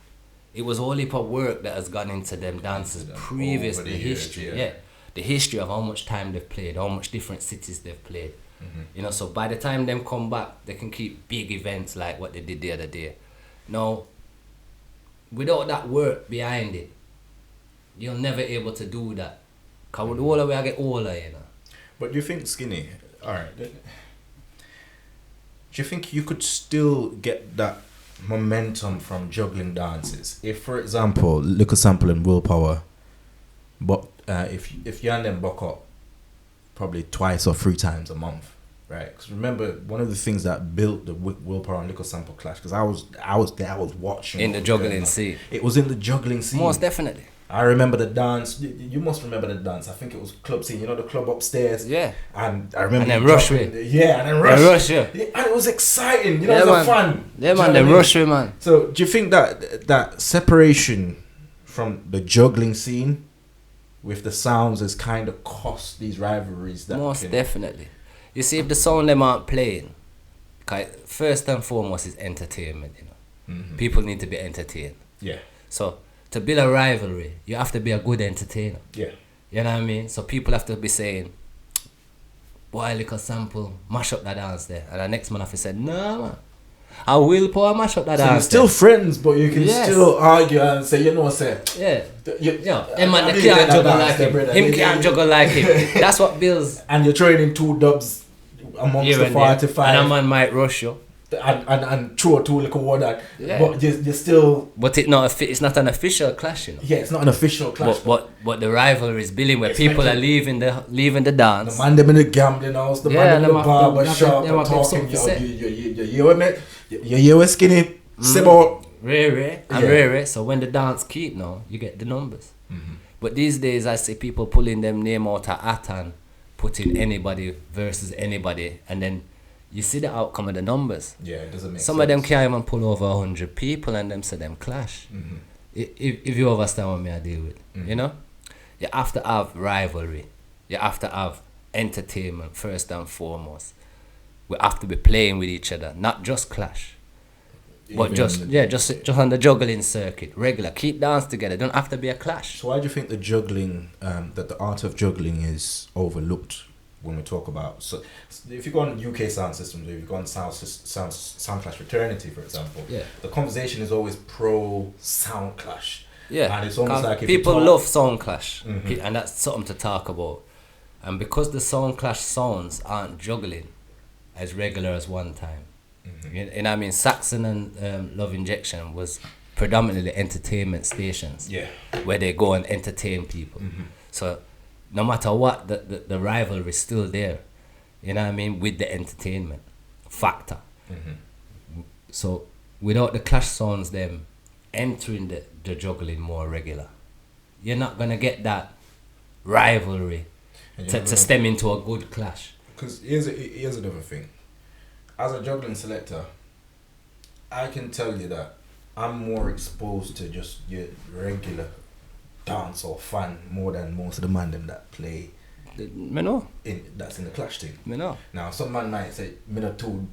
It was all heap of work that has gone into them dances previously. The history, the history of how much time they've played, how much different cities they've played. You know, so by the time them come back, they can keep big events like what they did the other day. Now, without that work behind it, you're never able to do that. Cause the older way I get older, you know. But do you think, Skinny? All right. Do you think you could still get that momentum from juggling dances if, for example, Little Sample and Willpower, but if you and them buck up probably 2 or 3 times a month, right? Because remember, one of the things that built the Willpower and Little Sample clash, because I was there, I was watching in the juggling scene. It was in the juggling scene. Most definitely. I remember the dance. You must remember the dance. I think it was club scene. You know the club upstairs. Yeah. And I remember. And then rush with. Yeah, and then rush. Yeah. And it was exciting. You know, it was fun. Yeah, man. Then rush with, man. So, do you think that separation from the juggling scene with the sounds has kind of cost these rivalries? Most definitely. You see, if the sound them aren't playing, first and foremost is entertainment. You know, people need to be entertained. Yeah. So to build a rivalry, you have to be a good entertainer. Yeah. You know what I mean? So people have to be saying, "Boy, Little Sample, mash up that dance there," and the next man have to say, "No, man, I Willpower mash up that dance." So you're still friends, but you can still argue and say, you know, say, them man they can't juggle like him. Him can't juggle like him. That's what builds. And you're training 2 dubs amongst the 45, and a man might rush you. And throw 2 little one that, but you're still. But it's not an official clash, you know. Yeah, it's not an official clash. But the rivalry is building where people are leaving the dance. The man them in the gambling house, the man in the barber shop, talking. You Skinny, Sebo. Rare. So when the dance keep now, you get the numbers. But these days I see people pulling them name out of hat and putting anybody versus anybody, and then you see the outcome of the numbers. Yeah, it doesn't make sense. Some of them can't even pull over 100 people and them say them clash. If you understand what I deal with, you know? You have to have rivalry. You have to have entertainment first and foremost. we have to be playing with each other, not just clash. But Even just on the juggling circuit, regular. Keep dance together. Don't have to be a clash. So why do you think the juggling, that the art of juggling is overlooked when we talk about? So if you go on UK sound systems, or if you go on sound clash fraternity, for example, the conversation is always pro sound clash. Yeah, and it's almost like if people you love sound clash, and that's something to talk about. And because the sound clash sounds aren't juggling as regular as one time. And I mean, Saxon and Love Injection was predominantly entertainment stations, where they go and entertain people. So no matter what, the rivalry is still there, you know what I mean, with the entertainment factor. So without the clash sounds them entering the juggling more regular, you're not gonna get that rivalry to stem into a good clash. Because here's another thing. As a juggling selector, I can tell you that I'm more exposed to just your regular dance or fan more than most of the man them that play. Me know. That's in the clash thing. Me know. Now some man might say me not too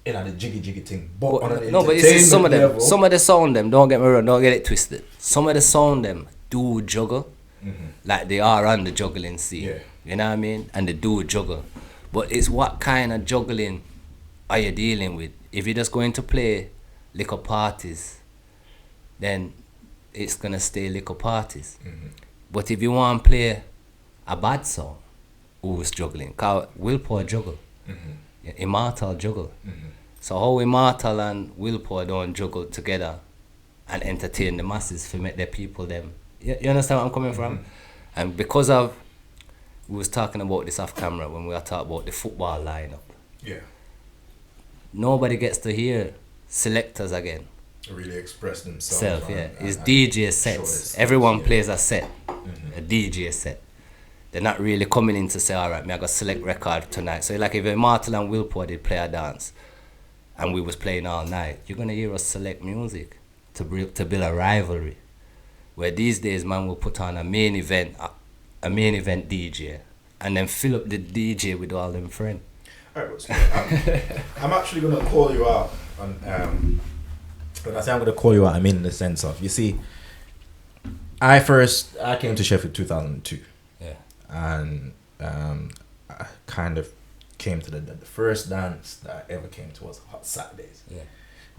in the jiggy thing, but on an no, but you see some of them, level, some of the sound them, don't get me wrong, don't get it twisted. Some of the sound them do juggle, like they are on the juggling scene. Yeah. You know what I mean? And they do juggle, but it's what kind of juggling are you dealing with? If you're just going to play liquor parties, then it's gonna stay liquor parties. But if you want to play a bad song, who's juggling? Cause Willpower juggle, Immortal juggle. So how Immortal and Willpower don't juggle together and entertain the masses for make their people them. You understand where I'm coming from? And because of, we was talking about this off camera when we were talking about the football lineup. Yeah. Nobody gets to hear selectors again. Really express themselves. It's DJ sets. Everyone plays a set, a DJ set. They're not really coming in to say, all right, me I got select record tonight. So like if Immortal and Willpower did play a dance, and we was playing all night, you're gonna hear us select music to build a rivalry. Where these days, man, will put on a main event DJ, and then fill up the DJ with all them friends. Alright, so I'm actually gonna call you out on when I say I'm gonna call you out, I mean in the sense of, you see, I came to Sheffield 2002. Yeah. And I kind of came to the first dance that I ever came to was Hot Saturdays. Yeah.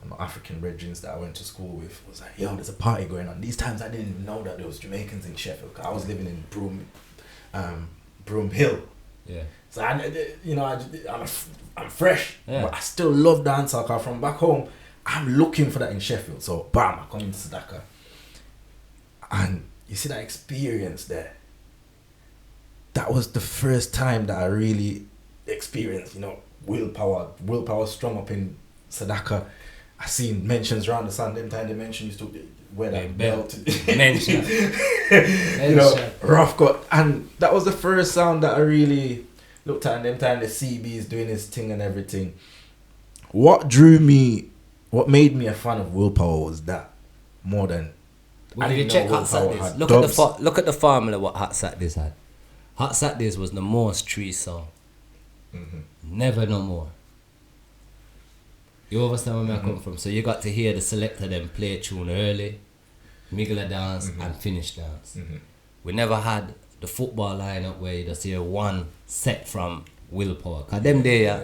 One of my African brethren that I went to school with was like, yo, there's a party going on. These times I didn't even know that there was Jamaicans in Sheffield, because I was living in Broom Hill. Yeah. So I'm fresh, Yeah. but I still love dancehall. Cause from back home, I'm looking for that in Sheffield. So bam, I come into Sadaka, and you see that experience there. That was the first time that I really experienced, Willpower strung up in Sadaka. I seen mentions around the sun. Them time they mentioned used to wear that belt. Mention. Rough cut. And that was the first sound that I really looked at. And them time the CB's doing his thing and everything. What made me a fan of Willpower was that more than. Well, if you check Hot Saturdays, look at the formula what Hot Saturdays had. Hot Saturdays was the most tree song. Never no more. You understand where I come from? So you got to hear the selector them play tune early, middle a dance and finish dance. We never had the football lineup where you just hear one set from Willpower. Cause them there,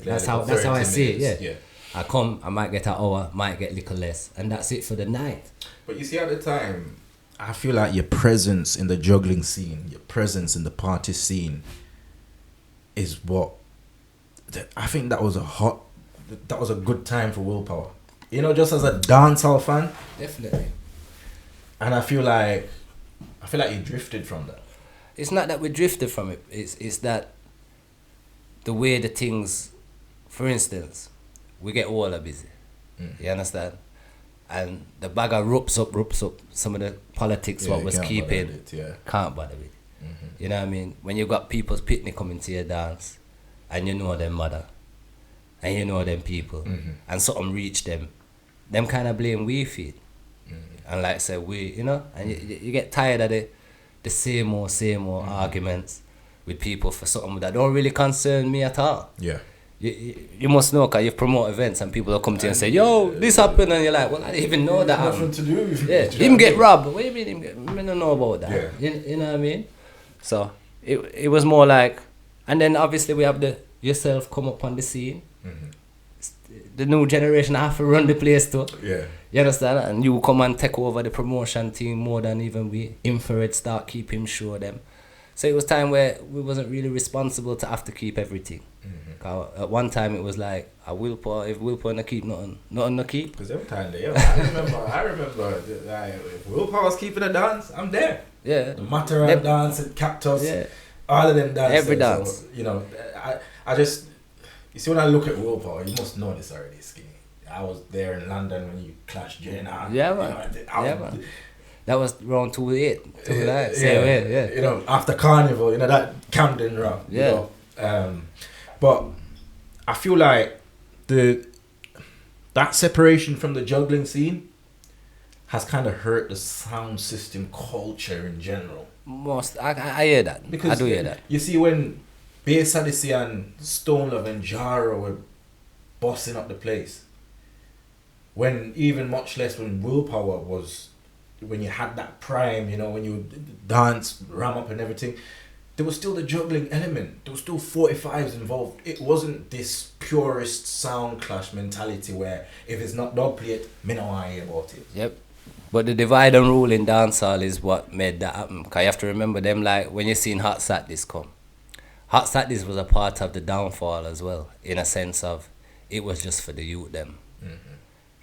that's how I see it. Yeah. I might get an hour, might get a little less, and that's it for the night. But you see, at the time, I feel like your presence in the juggling scene, your presence in the party scene, is what. I think that was a good time for Willpower. Just as a dancehall fan. Definitely. And I feel like you drifted from that. It's not that we drifted from it. It's that the way the things, for instance, we get all busy. You understand? And the bagger ropes up some of the politics what was keeping can't bother with it. You know what I mean? When you got people's picnic coming to your dance and you know them mother and you know them people and something reach them kind of blame we feel. And like I said, and you get tired of the same old arguments with people for something that don't really concern me at all. Yeah. You must know, because you promote events and people will come to you and say, yo, this happened, and you're like, well, I didn't even know that Nothing happened. to do with Yeah, it. him get robbed. What do you mean him get? I don't know about that. Yeah. You know what I mean? So it was more like, and then obviously we have yourself come up on the scene. The new generation have to run the place too. Yeah. You understand? And you come and take over the promotion team more than even we. Infrared start keep him sure them. So it was time where we wasn't really responsible to have to keep everything. 'Cause at one time it was like, if Willpower no keep nothing no keep. Because every time I remember, like, if Willpower's keeping a dance, I'm there. Yeah. The Mataran dance, and Cactus, Yeah. all of them dances. Every dance. So, you know, I just, you see, when I look at Willpower, you must know this already, Skinny. I was there in London when you clashed Jenna. Yeah, man. Man. That was around 2008, 2009. Yeah. You know, after Carnival, you know, that Camden run. Yeah. You know? But I feel like that separation from the juggling scene has kind of hurt the sound system culture in general. I hear that. Because I do hear that. You see, when Bass Odyssey and Stone Love and Jaro were bossing up the place, when even much less when Willpower was, when you had that prime, you know, when you would dance, ram up and everything, there was still the juggling element. There was still 45s involved. It wasn't this purist sound clash mentality where if it's not dog plate, me no want to hear about it. Yep. But the divide and rule in dancehall is what made that happen. Because you have to remember them, like when you seen Hot Saturdays come. Hot Saturdays was a part of the downfall as well, in a sense of it was just for the youth them.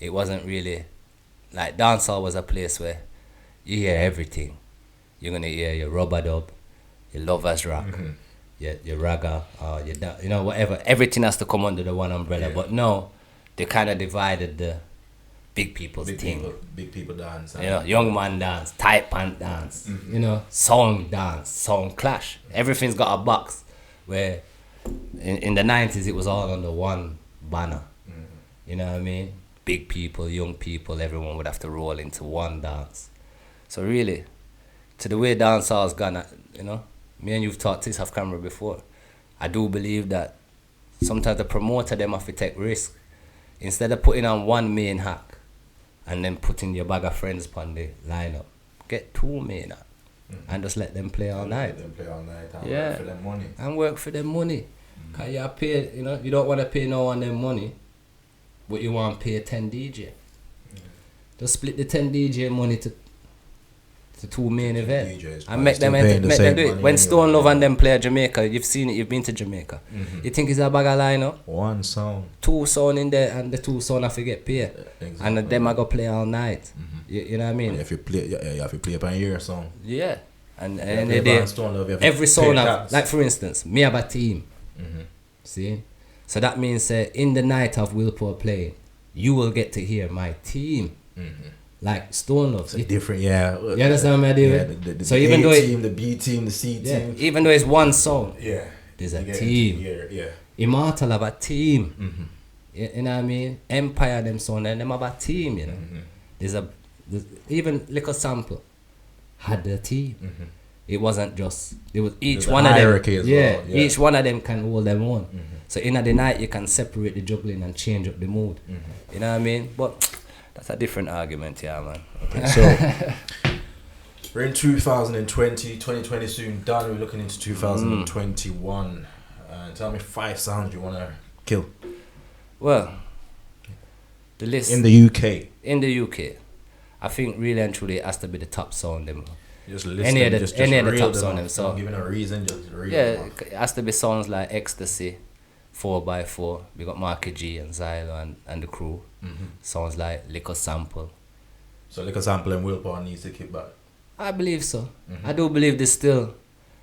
It wasn't really, like dancehall was a place where you hear everything. You're going to hear your rubber dub, your lovers rock, your raga, you know, whatever. Everything has to come under the one umbrella. Yeah. But no, they kind of divided the big people's thing. Big people dance. You know, young man dance, tight pant dance, you know, song dance, song clash. Everything's got a box where in the 90s it was all under one banner. You know what I mean? Big people, young people, everyone would have to roll into one dance. So really, to the way dancehall's gone, you know, me and you've talked this off camera before, I do believe that sometimes the promoter them have to take risk. Instead of putting on one main hack and then putting your bag of friends upon the lineup, get two main hack and just let them play all night. Let them play all night and Yeah. work for them money. And work for them money. Cause you pay, you know, you don't want to pay no one them money, but you want to pay 10 DJ. Just split the 10 DJ money to two main events DJs, and make them still paying the make same them do it. money When anyway. Stone Love and them play Jamaica, you've seen it, you've been to Jamaica. You think it's a bag of lineup? One song. Two sound in there and the two sound have to get paid. Exactly. And them I go play all night. You know what I mean? And if you play, you have to play up a year song. Yeah. And Yeah, and play they Van Stone Love, you have to every pay song have, tax. like for instance, me have a team. See? So that means in the night of Willpower playing, you will get to hear my team. Like Stone Love. It's different, yeah. You understand what I mean? Yeah, the So even A though it- team, the B team, the C Yeah, team. even though it's one song, Yeah. there's a You get team. into the year, Immortal have a team. You know what I mean? Empire them sound and them have a team, you know. There's even Little Sample had a team. It wasn't just, it was each There's a one of them. hierarchy as well, yeah. Each one of them can hold them on. So in the night you can separate the juggling and change up the mood. You know what I mean? But that's a different argument, yeah, man. Okay, so we're in 2020 soon done. We're looking into 2021. Tell me 5 sounds you want to kill Well, the list in the UK. in the UK, I think really and truly it has to be the top sound them. Just list Any them, of the- just any of the reel top them sound off. them, so- Not giving a reason, just reel Yeah, them off. it has to be songs like Ecstasy, 4x4. We got Marky G and Zylo and the crew. Songs like Liquor Sample. So like a sample and Willpower needs to kick back. I believe so. I do believe there's still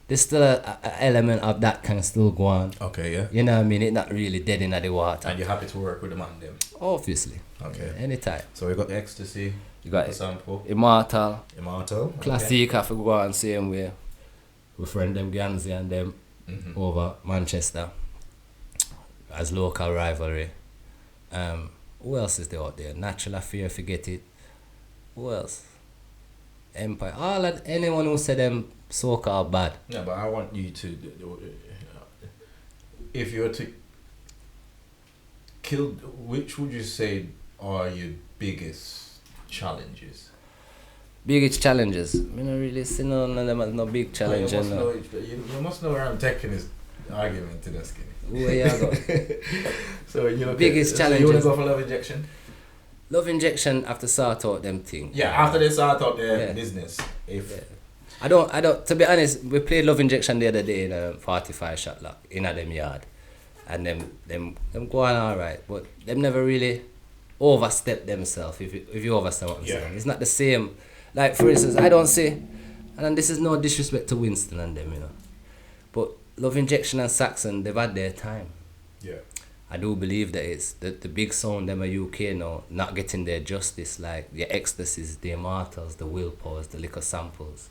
a element of that can still go on. Okay, yeah. You know what I mean? It's not really dead in the water. And you're happy to work with the man them. Obviously. Okay. Anytime. So we got Ecstasy, You got the sample, Immortal, Immortal. okay. Classic, I go on same way. We friend them Ganzi and them over Manchester as local rivalry. Who else is there out there? Natural Affair, Forget It. Who else? Empire. Anyone who said them so-called bad. Yeah, but I want you to, if you were to Which would you say are your biggest challenges? Biggest challenges. I don't really see none of them as no big challenge. You must know where I'm taking this argument to the skinny. Where you go? So you look Biggest at, challenges. So you want to go for love injection? Love injection have to sort out them things. Yeah, after they sort out their business. I don't. To be honest, we played Love Injection the other day in a 45 shot lock in a them yard, and them going alright, but them never really overstep themselves. If you understand what I'm saying, it's not the same. Like for instance, I don't see, and this is no disrespect to Winston and them, but Love Injection and Saxon, they've had their time. Yeah. I do believe that it's the big sound them a UK now not getting their justice, like the Ecstasies, the Immortals, the Willpowers, the Liquor Samples.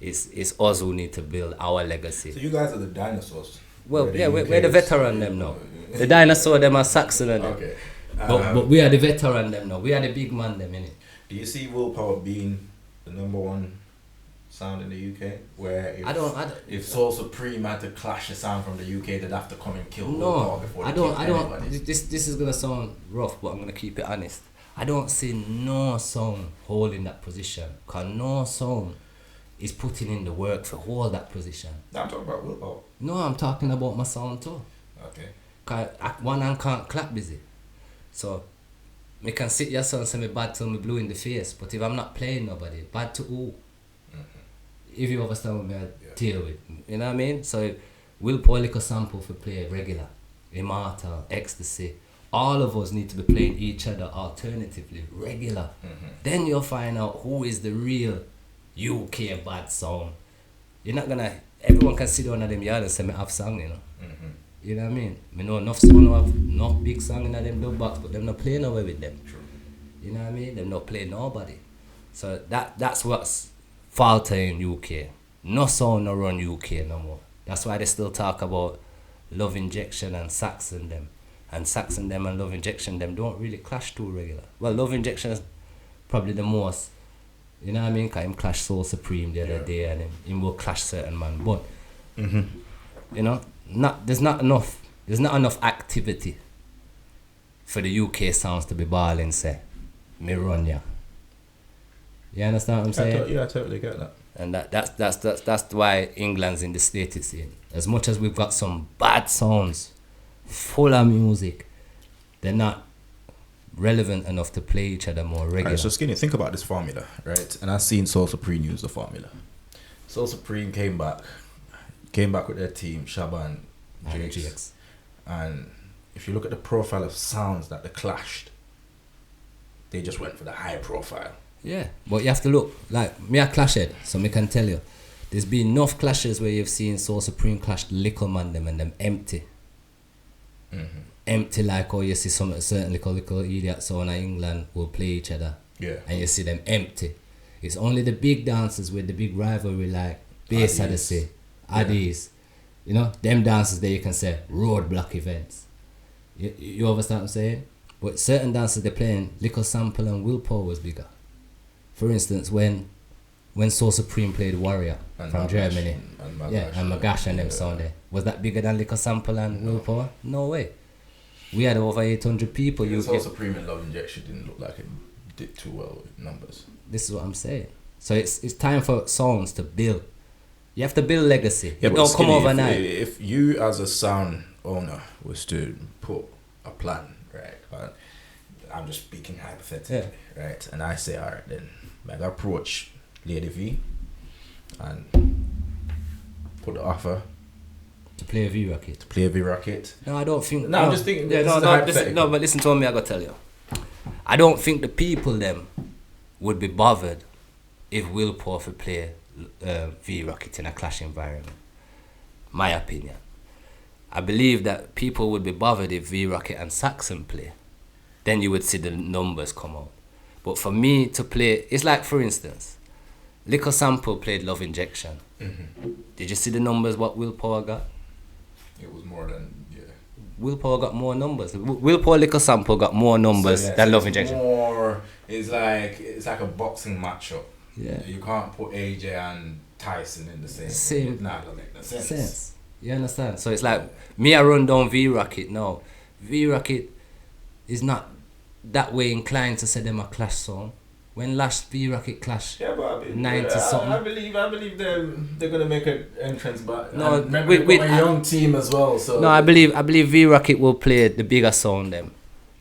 It's us who need to build our legacy. So you guys are the dinosaurs. Well, we're the veteran them now. The dinosaur them are Saxon and them. Okay. But we are the veteran them now. We are the big man them, innit? Do you see Willpower being the number one sound in the UK? Where if Soul Supreme had to clash a sound from the UK, they'd have to come and kill Willpower before they I don't. This is gonna sound rough, but I'm gonna keep it honest. I don't see no sound holding that position. Cause no sound is putting in the work to hold that position. No, I'm talking about Willpower. No, I'm talking about my sound too. Okay. Cause one hand can't clap busy. So me can sit your son and say me bad till me blue in the face, but if I'm not playing nobody, bad to who? If you understand what I deal with. You know what I mean? So Willpower Liquor Sample for play regular, Immortal, Ecstasy. All of us need to be playing each other alternatively, regular. Then you'll find out who is the real UK bad sound. You're not gonna, everyone can sit down at them yard and say me have song, You know what I mean? Me know enough sound who have enough big song in them dub box, but them not playing away with them. True. You know what I mean? Them not play nobody. So that's what's faltering in UK. No sound no run UK no more. That's why they still talk about Love Injection and Saxon them. And Saxon them and Love Injection them don't really clash too regular. Well, Love Injection is probably the most, you know what I mean? Cause him clash Soul Supreme the other day, and him will clash certain man. But you know, there's not enough activity for the UK sounds to be balling. Say, me run ya. You understand what I'm saying? I totally get that. And that's why England's in the state it's in. As much as we've got some bad sounds, full of music, they're not relevant enough to play each other more regular. Alright, so Skinny, think about this formula, right? And I've seen Soul Supreme use the formula. Soul Supreme came back with their team, Shaban, Jakes. And if you look at the profile of sounds that they clashed, they just went for the high profile. Yeah, but you have to look, like, me a clash head, so me can tell you, there's been enough clashes where you've seen Soul Supreme clash Little Man them and them empty. Empty like how you see some certain little idiots so in England will play each other. Yeah. And you see them empty. It's only the big dances with the big rivalry like Bass Odyssey, Addies. You know, them dances there you can say roadblock events. You understand what I'm saying? But certain dances they're playing, Liquor Sample and Willpower was bigger. For instance, when Soul Supreme played Warrior and from Germany, and Magash and them sound there, was that bigger than Liquor Sample and Willpower? No way. We had over 800 people. Soul Supreme and Love Injection didn't look like it did too well with numbers. This is what I'm saying. So it's time for songs to build. You have to build legacy. Yeah, it don't come overnight. If you as a sound owner was to put a plan, right? I'm just speaking hypothetically, right? And I say, all right, then I approach Lady V and put the offer to play a V-Rocket. No, I don't think. No, I'm just thinking. But listen to me. I gotta tell you. I don't think the people them would be bothered if Willpower for play V-Rocket in a clash environment. My opinion. I believe that people would be bothered if V-Rocket and Saxon play. Then you would see the numbers come out. But for me to play, it's like, for instance, Liquor Sample played Love Injection. Did you see the numbers what Willpower got? It was more than, Willpower got more numbers. Willpower Liquor Sample got more numbers than Love Injection. It's like a boxing matchup. Yeah. You can't put AJ and Tyson in the same. Nah, it doesn't make no sense. You understand? So it's like, me I run down V-Rocket now. V-Rocket, is not that way inclined to say them a clash song. When last V-Rocket clash, Yeah, but I mean, 90 something. I believe they're gonna make an entrance, but No, and remember with- they've got a young team as well. So No, I believe V-Rocket will play the bigger song them.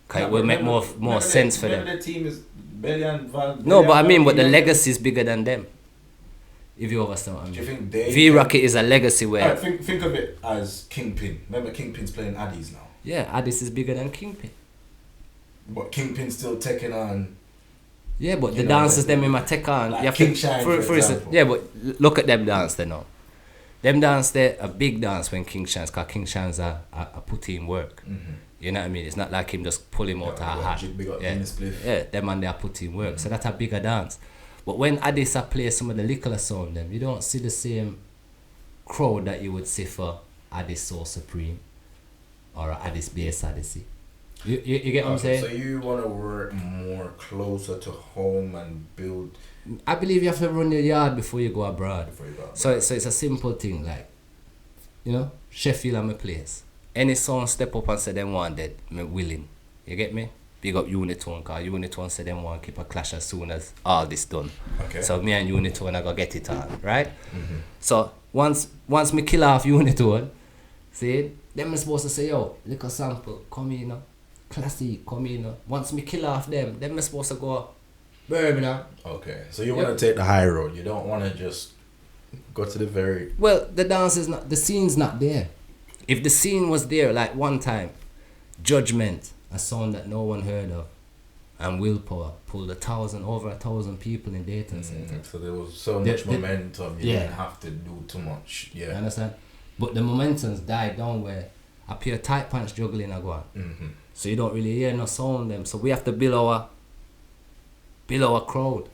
Cause Yeah, it will but make remember- more remember sense the, for them. remember the team is Belly and Val. No, Belly but I and mean, Val but the young. legacy is bigger than them. If you understand what I Do you mean. think they? V-Rocket is a legacy where Think of it as Kingpin. Remember, Kingpin's playing Addies now, yeah, Addis is bigger than Kingpin. but Kingpin's still taking on. Yeah, but You the know, dances like- them in my tech on. like You have King to, Shine, for for instance, example. yeah, but look at them dance there now. Them dance there a big dance when King Shine's, cause King Shine's a put in work. You know what I mean? It's not like him just pull him out of a hat. Yeah, them and they are put in work. So that's a bigger dance. But when Adisa plays some of the liquor song them, you don't see the same crowd that you would see for Addis So Supreme or Addis Bass Odyssey. You get what I'm saying? So you want to work more closer to home and build I believe you have to run your yard before you go abroad. before you go. So it's a simple thing, like, you know, Sheffield are my place. Any song step up and say them want that, me willing. You get me? Big up Unitone, cause Unitone say them want keep a clash as soon as all this done. Okay. So me and Unitone I go get it on, right? So once me kill off Unitone, see, them is supposed to say, yo, little sample, come in, classic, come in. Once me kill off them is supposed to go Birmingham. Okay, so you want to take the high road. You don't want to just go to the very. Well, the dance is not, the scene's not there. If the scene was there, like one time, Judgment, a song that no one heard of, and Willpower pulled over 1,000 people in Dayton Center. So there was so The- much the- momentum. You yeah. didn't have to do too much. You Yeah. understand? But the momentum's died down where I pure tight pants juggling a go on. So you don't really hear no sound them. So we have to build our crowd,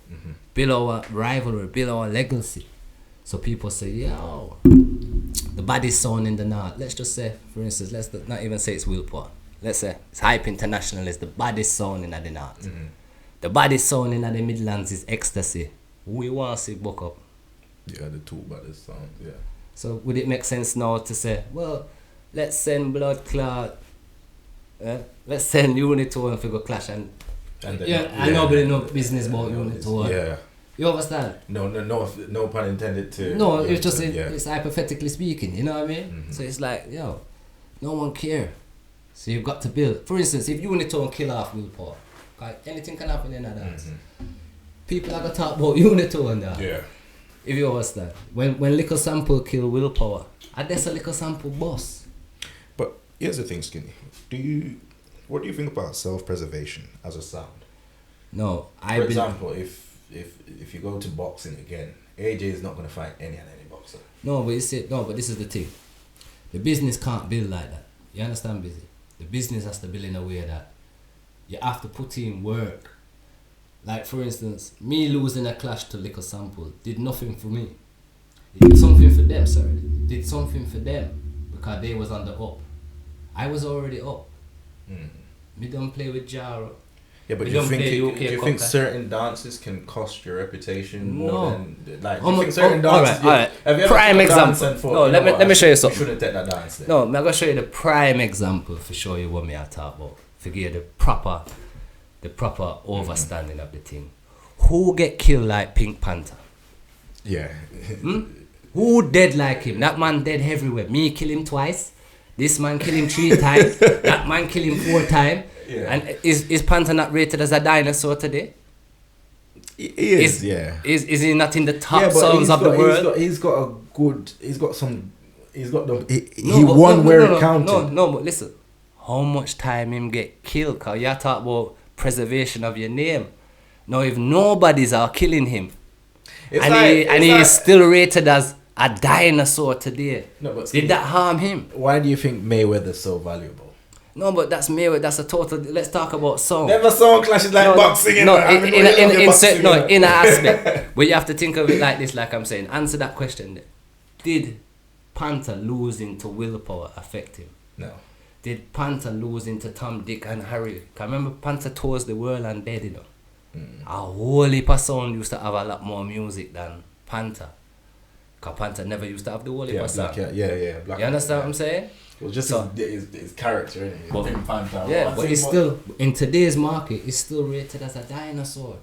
build our rivalry, build our legacy. So people say, yo, the baddest sound in the north. Let's just say, for instance, let's not even say it's Willpower. Let's say it's Hype International is the baddest sound in the north. The baddest sound in the Midlands is Ecstasy. Who you want to see book up? Yeah, the two baddest sounds. Yeah. So would it make sense now to say, well, let's send Blood Clot, let's send Unitone for go clash and nobody know business about Unitone. Yeah. You understand? No pun intended to. No, yeah, it's just yeah. it's hypothetically speaking. You know what I mean? So it's like, yo, no one care. So you've got to build. For instance, if Unitone kill off Willpower, like anything can happen in that dance. People are gonna talk about Unitone there. Yeah. If you understand, when Little Sample kill Willpower, and there's a Little Sample boss. But here's the thing, Skinny. What do you think about self-preservation as a sound? No, For example, if you go to boxing again, AJ is not going to fight any boxer. No, but this is the thing. The business can't build like that. You understand, busy? The business has to build in a way that you have to put in work. Like for instance, me losing a clash to Little Sample did nothing for me. It did something for them, sorry. It did something for them because they was on the up. I was already up. Me don't play with Jaro. Yeah, but We do you don't think play UK do you think Cup, certain dances can cost your reputation more No. than like? Do you think certain alright, dances? alright. Have you ever Prime took a dance example. and thought, No, you let know me- what, let me show you I something. shouldn't take that dance then. No, I'm gonna show you the prime example for show you what me I talk about. Forget the proper overstanding of the thing. Who get killed like Pink Panther? Yeah. Who dead like him? That man dead everywhere. Me kill him twice. This man kill him 3 times. That man kill him 4 times. Yeah. And is Panther not rated as a dinosaur today? He is. Is he not in the top Yeah, but songs of the world? He's got a good. He's got some. He's got the. No, He but- won no, where no, it no, counted. No, but listen. How much time him get killed? Cause you talk about preservation of your name. Now if nobody's are killing him, and he is still rated as a dinosaur today, No, but did that harm him? Why do you think Mayweather's so valuable? No, but that's Mayweather. That's a total. Let's talk about song. Never song clashes like boxing. No, I mean, in we love your boxing, no, you know. in an aspect. But you have to think of it like this, like I'm saying. Answer that question then. Did Panther losing to Willpower affect him? No. Did Panther losing to Tom, Dick and Harry? Cause remember Panther tours the world and dead, you know. A whole heap of sound used to have a lot more music than Panther. Panther never used to have the whole Yeah, song. Black Cat. Yeah. Black You Cat, understand yeah. what I'm saying? It was just So- his character, innit? But- Pink Panther. Yeah, I'd but say it's what- still, in today's market, it's still rated as a dinosaur.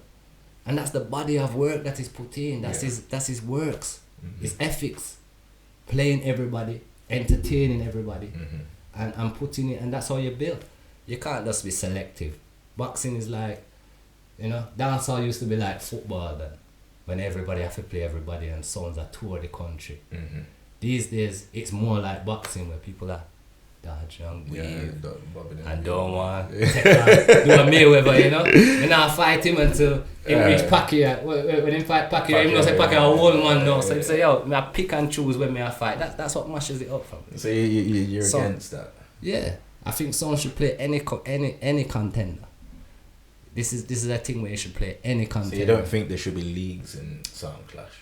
And that's the body of work that is put in. That's his works. His ethics. Playing everybody, entertaining everybody, and putting it, and that's how you build. You can't just be selective. Boxing is like, dancehall used to be like football then, when everybody have to play everybody and songs that tour the country. These days, it's more like boxing where people are dodge and weave and don't want to do a Mayweather, You not fight him until he reach Pacquiao. When he fight Pacquiao, he knows say Pacquiao a whole man now. So he say, yo, I pick and choose when I fight. That's what mashes it up from. So you're So- against that? Yeah, I think someone should play any contender. This is a thing where you should play any contender. So you don't think there should be leagues in Sound Clash?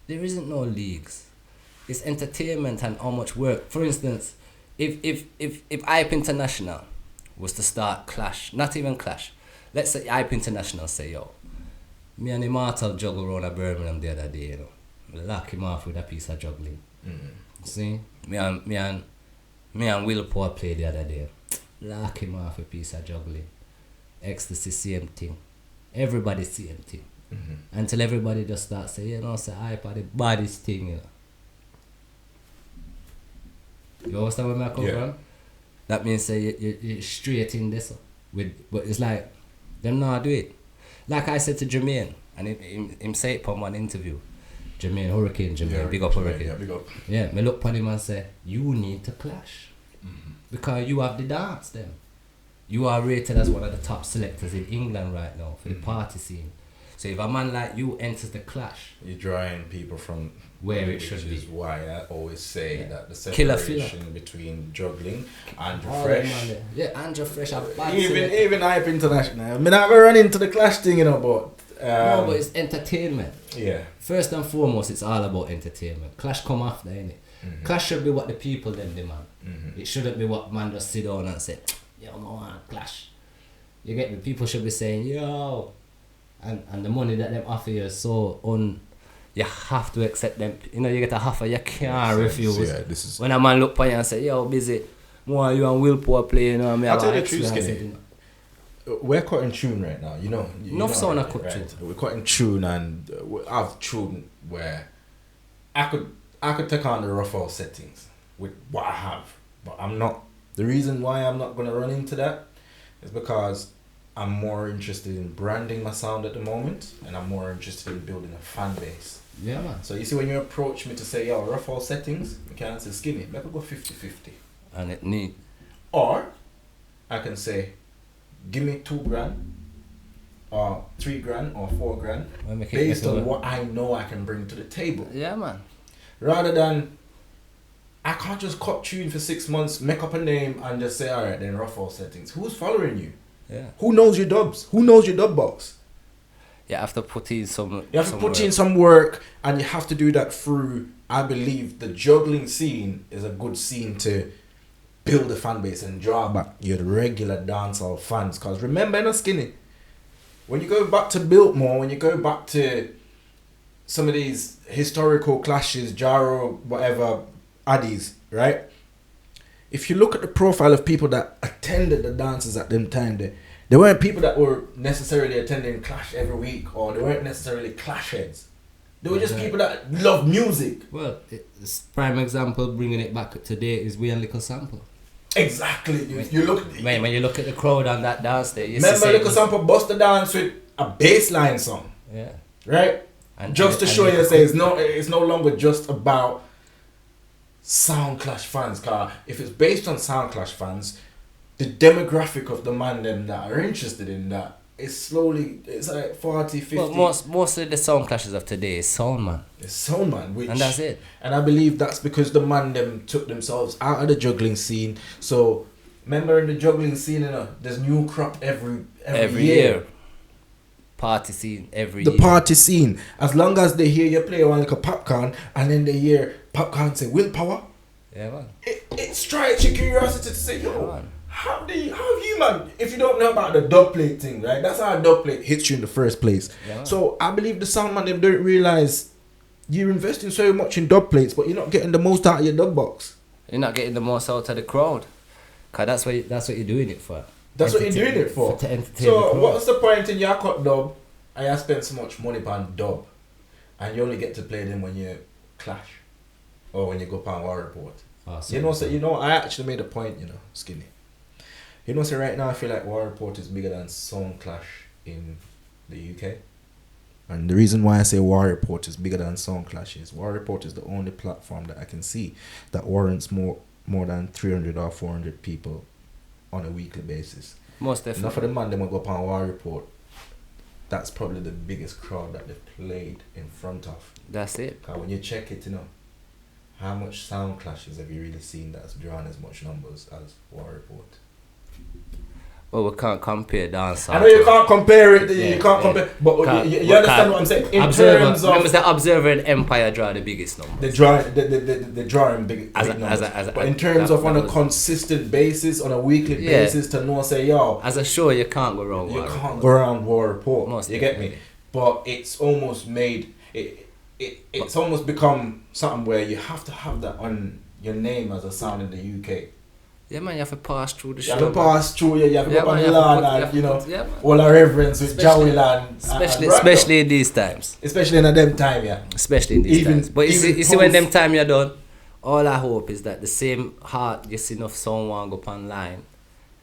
There isn't no leagues. It's entertainment and how much work. For instance, if Hype International was to start Clash, not even Clash, let's say Hype International say, yo, me and Immortal juggle around a Birmingham the other day, lock him off with a piece of juggling. See, me and Willpowa played the other day, lock him off with a piece of juggling. Ecstasy, same thing. Everybody same thing. Until everybody just start saying, say Hype are the baddest thing, You understand where I come from? That means say you're straight in this but it's like them not do it. Like I said to Jermaine, and him say it on one interview. Jermaine, big up Hurricane. Yeah, big up. Yeah, me look upon him and say, you need to clash. Because you have the dance them. You are rated as one of the top selectors in England right now for the party scene. So if a man like you enters the clash, You're drawing people from where it which should is be. why I always say that the Killer separation between juggling and All fresh. them man there. Yeah, Andrew Fresh are bad Even selectors. Hype International. I mean, I haven't run into the Clash thing, but No, but it's entertainment. yeah. First and foremost, it's all about entertainment. Clash come after, innit? Clash should be what the people then demand. It shouldn't be what man just sit down and say, yo, I want Clash. You get me? People should be saying, yo. And the money that them offer you is so you have to accept them. You get a offer, you can't refuse. Yeah, this is. When a man look at you and say, yo, busy, more you and Willpowa play, I'll tell you the truth, I Skinny. said, We're cutting tune right now, you know. Enough sound I cut right? tune. We're cutting tune, and I've tune where I could take on the rough out settings with what I have, but I'm not. The reason why I'm not gonna run into that is because I'm more interested in branding my sound at the moment, and I'm more interested in building a fan base. Yeah, man. So you see, when you approach me to say, yo, rough out settings, you can't say Skinny, I could go 50-50. And it need. Or I can say, give me $2,000 or $3,000 or $4,000 Well, make it based make it on work. what I know I can bring to the table. Yeah, man. Rather than I can't just cut tune for 6 months, make up a name and just say, alright, then rough all settings. Who's following you? Yeah. Who knows your dubs? Who knows your dub box? You have to put in some. You have to put in some work, and you have to do that through, I believe, the juggling scene is a good scene to build a fan base and draw back your regular dancehall fans. Because remember, no Skinny, when you go back to Biltmore, when you go back to some of these historical clashes, Jaro, whatever, Addies, right? If you look at the profile of people that attended the dances at them time, they weren't people that were necessarily attending Clash every week, or they weren't necessarily Clash heads. They were just people that love music. Well, it's prime example bringing it back today is We and Little Sample. Exactly. You look. When you look at the crowd on that dance day, you Remember, Little Sample bust the dance with a bassline song, Yeah. right? And Just to and show the- you, say it's no longer just about Sound Clash fans. Cause if it's based on Sound Clash fans, the demographic of the man them that are interested in that is slowly, it's like 40, 50. Well, most of the sound clashes of today is sound, man. It's sound man, which, And that's it. And I believe that's because the man them took themselves out of the juggling scene. So remember, in the juggling scene, there's new crop every year. Party scene every The year. party scene. As long as they hear you play one like a popcorn, and then they hear popcorn say Willpower, Yeah, man. it strikes your curiosity to say, yo, Yeah, man. how have you, man? If you don't know about the dub plate thing, right? That's how a dub plate hits you in the first place. Yeah. So I believe the sound man, they don't realize you're investing so much in dub plates, but you're not getting the most out of your dub box. You're not getting the most out of the crowd. Cause that's what you're doing it for. That's what you're doing it for. To entertain the So crowd. what's the point in your cut dub and you spend so much money on dub and you only get to play them when you clash or when you go on War Report? I actually made a point, Skinny. So right now I feel like War Report is bigger than Sound Clash in the UK. And the reason why I say War Report is bigger than Sound Clash is War Report is the only platform that I can see that warrants more than 300 or 400 people on a weekly basis. Most definitely. Enough for the man, they will go up on War Report. That's probably the biggest crowd that they've played in front of. That's it. Because when you check it, how much sound clashes have you really seen that's drawn as much numbers as War Report? Well, we can't compare dancehall. I know you can't compare it, you can't compare, but you understand what I'm saying? In terms of... Remember the Observer and Empire draw the biggest numbers. They draw in big numbers. But in terms of on a consistent basis, on a weekly basis, to know, say, yo... As a show, you can't go wrong. You can't go around War Report. Most you get me? But it's almost made... It's almost become something where you have to have that on your name as a sound in the UK. Yeah, man, you have to pass through the show. You have to pass through, you have to go on the land and, all our reverence with Juggling especially in these times. Especially in them time, yeah. Especially in these times. But you see when them time you're done, all I hope is that the same heart you see enough someone go up online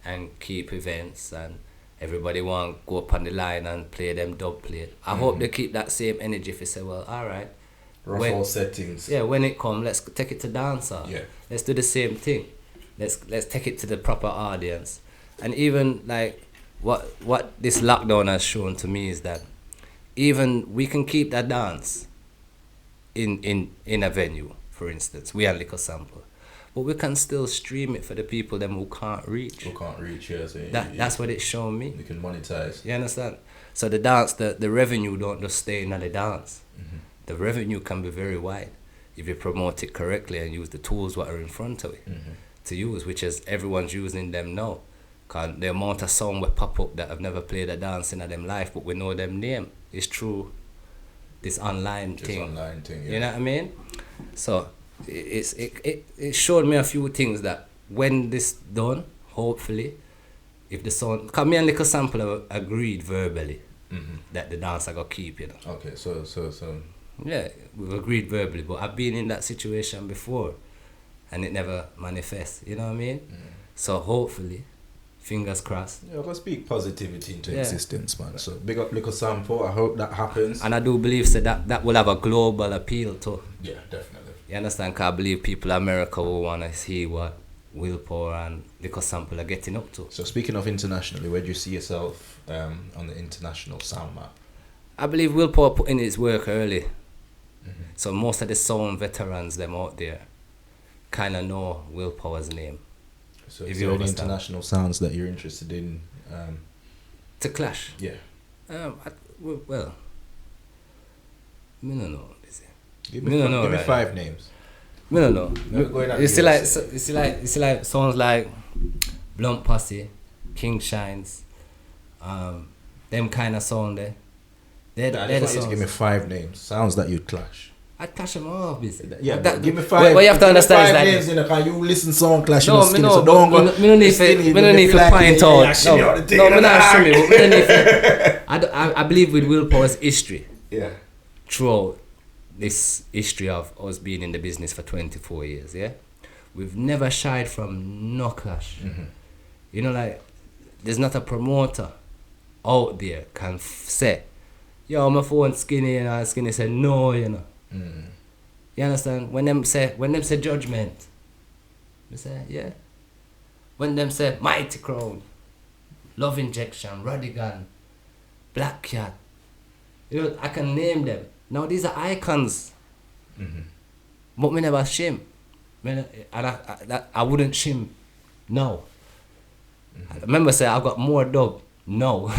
and keep events and everybody want go up on the line and play them dub plate. I hope they keep that same energy if you say, well, alright. Rough settings. Yeah, when it come, let's take it to dancer. Yeah. Let's do the same thing. Let's take it to the proper audience. And even like what this lockdown has shown to me is that even we can keep that dance in a venue, for instance. We are Liquor Sample. But we can still stream it for the people them who can't reach. Yeah. So that's what it's shown me. You can monetize. You understand? So the dance, the revenue don't just stay in the dance. Mm-hmm. The revenue can be very wide if you promote it correctly and use the tools that are in front of it. Mm-hmm. To use, which is everyone's using them now. Cause the amount of song will pop up that have never played a dance in them life, but we know them name. It's true. This online thing. Yeah. You know what I mean? So it showed me a few things that when this done, hopefully, if the song, cause me and Liquor Sample have agreed verbally that the dance I got keep, Okay, so. Yeah, we've agreed verbally, but I've been in that situation before. And it never manifests, you know what I mean? So hopefully, fingers crossed. Yeah, I've got to speak positivity into existence, man. So big up Liquor Sample, I hope that happens. And I do believe that will have a global appeal too. Yeah, definitely. You understand? Because I believe people in America will want to see what Willpower and Liquor Sample are getting up to. So speaking of internationally, where do you see yourself on the international sound map? I believe Willpower put in his work early. So most of the sound veterans them out there kind of know Willpower's name. So if you're any international sounds that you're interested in to clash? Yeah. Well, me no know. Give me 5 names. Me no know. You see like songs like Blunt Posse, King Shines, them kind of sound there. They're the songs. Give me 5 names. Sounds that you'd clash. I clash them all, basically. Yeah, give me 5. What you have to understand is like names, because you listen song clash. No, Skinny, no, so don't go. Me no need to point out. No, me not assuming. Me no need to. I believe with Willpower's history. Yeah. Throughout this history of us being in the business for 24 years, yeah, we've never shied from no clash. You know, like there's not a promoter out there can say, yo, my phone Skinny, and Skinny said no, you know. You understand? When them say Judgment, we say yeah. When them say Mighty Crown, Love Injection, Radigan, Black Cat, you know, I can name them. Now these are icons, but me never shame. I wouldn't shame. No. I remember say I got more dub. No.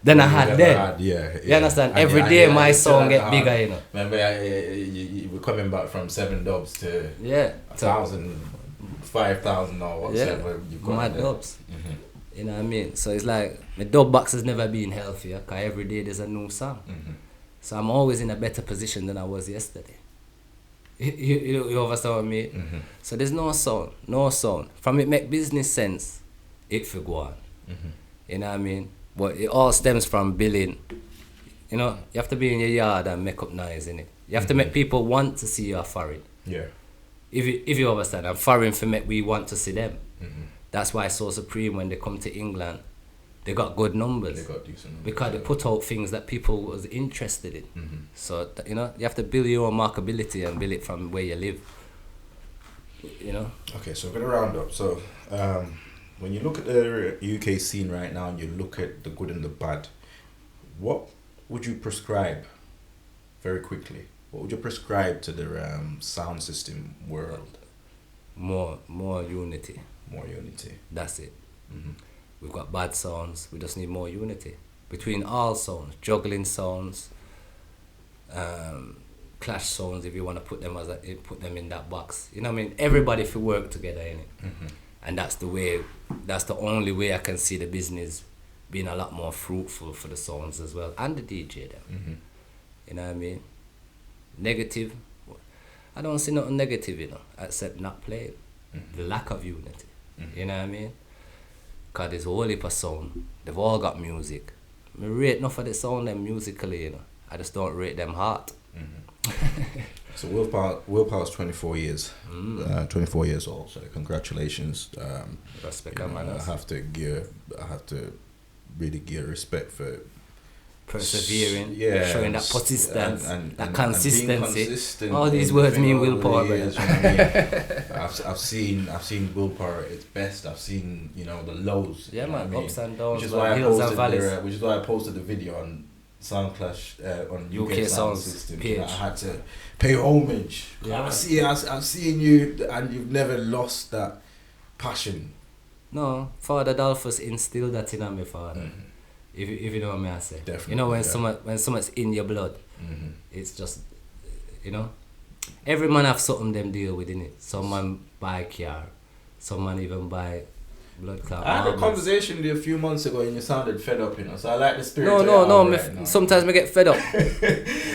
Than I had then. You understand? Every day my song get bigger, you know. Remember, you were coming back from 7 dubs to 1,000, 5,000 or whatever. Yeah, my dubs. You know what I mean? So it's like, my dub box has never been healthier because every day there's a new song. So I'm always in a better position than I was yesterday. You understand what I mean? Mm-hmm. So there's no sound. From it make business sense, it for go on. Mm-hmm. You know what I mean? But it all stems from billing. You know, you have to be in your yard and make up noise, innit? You have to make people want to see you foreign. Yeah. If you understand, and foreign for make we want to see them. Mm-hmm. That's why So Supreme, when they come to England, they got good numbers. They got decent numbers. Because they put out things that people was interested in. Mm-hmm. So, you know, you have to build your own markability and build it from where you live. You know? Okay, so we're going to round up. So, when you look at the UK scene right now and you look at the good and the bad, what would you prescribe, very quickly, what would you prescribe to the sound system world? More unity. More unity. That's it. Mm-hmm. We've got bad sounds. We just need more unity between all sounds, juggling sounds, clash sounds. If you want to put them put them in that box, you know what I mean. Everybody should work together in it, Mm-hmm. and that's the way. That's the only way I can see the business being a lot more fruitful for the sounds as well and the DJ them. Mm-hmm. You know what I mean. Negative. I don't see nothing negative, you know, except not playing. Mm-hmm. The lack of unity. Mm-hmm. You know what I mean? Because there's a whole heap of sound. They've all got music. I rate enough of the sound them musically, you know. I just don't rate them heart. Mm-hmm. So Willpower's 24 years. 24 years old. So congratulations. Respect, You know, man. I have to really give respect for persevering, yeah, showing that persistence, and that being consistency. consistent All these in words the mean thing over willpower, the years, brother. you know what I mean? I've seen Willpower at its best. I've seen, you know, the lows. Yeah, you know man, what I mean? ups and downs, Which is man, why I hills and posted valleys. which is why I posted the video on Soundclash on UK, UK Sound Sounds System. page. I had to pay homage. Yeah, I've seen you, and you've never lost that passion. No, Father Dolphus instilled that in me, Father. Mm-hmm. If you know what I say. Definitely, You know when yeah. when someone's in your blood, Mm-hmm. it's just, you know, every man have something them deal with, innit? Some man buy car, some man even buy blood clot. I had a marbles. conversation with you a few months ago and you sounded fed up, you know, so I like the spirit. No. Sometimes me get fed up.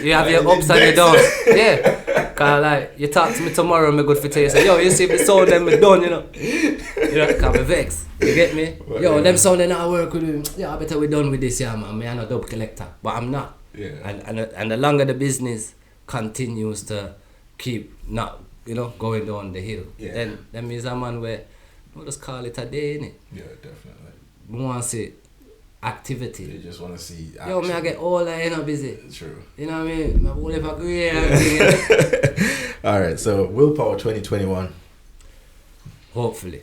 You have your ups and your downs. Yeah. Cause like, you talk to me tomorrow and me good for tell you, say, yo, you see the sound them me done, you know. You know, cause me vex. You get me? Well, Yo, yeah. them sound they not work with you. Yeah, I better we done with this, yeah, man. Me I'm a dub collector. But I'm not. Yeah. And the longer the business continues to keep not, you know, going down the hill, Yeah. then that means a man where we'll just call it a day, innit? Yeah, definitely. We want to see You activity. just want to see action. Yo, me I get all that, you know, busy. True. You know what I mean? My whole heap of grey and everything. Alright, so Willpower 2021. Hopefully,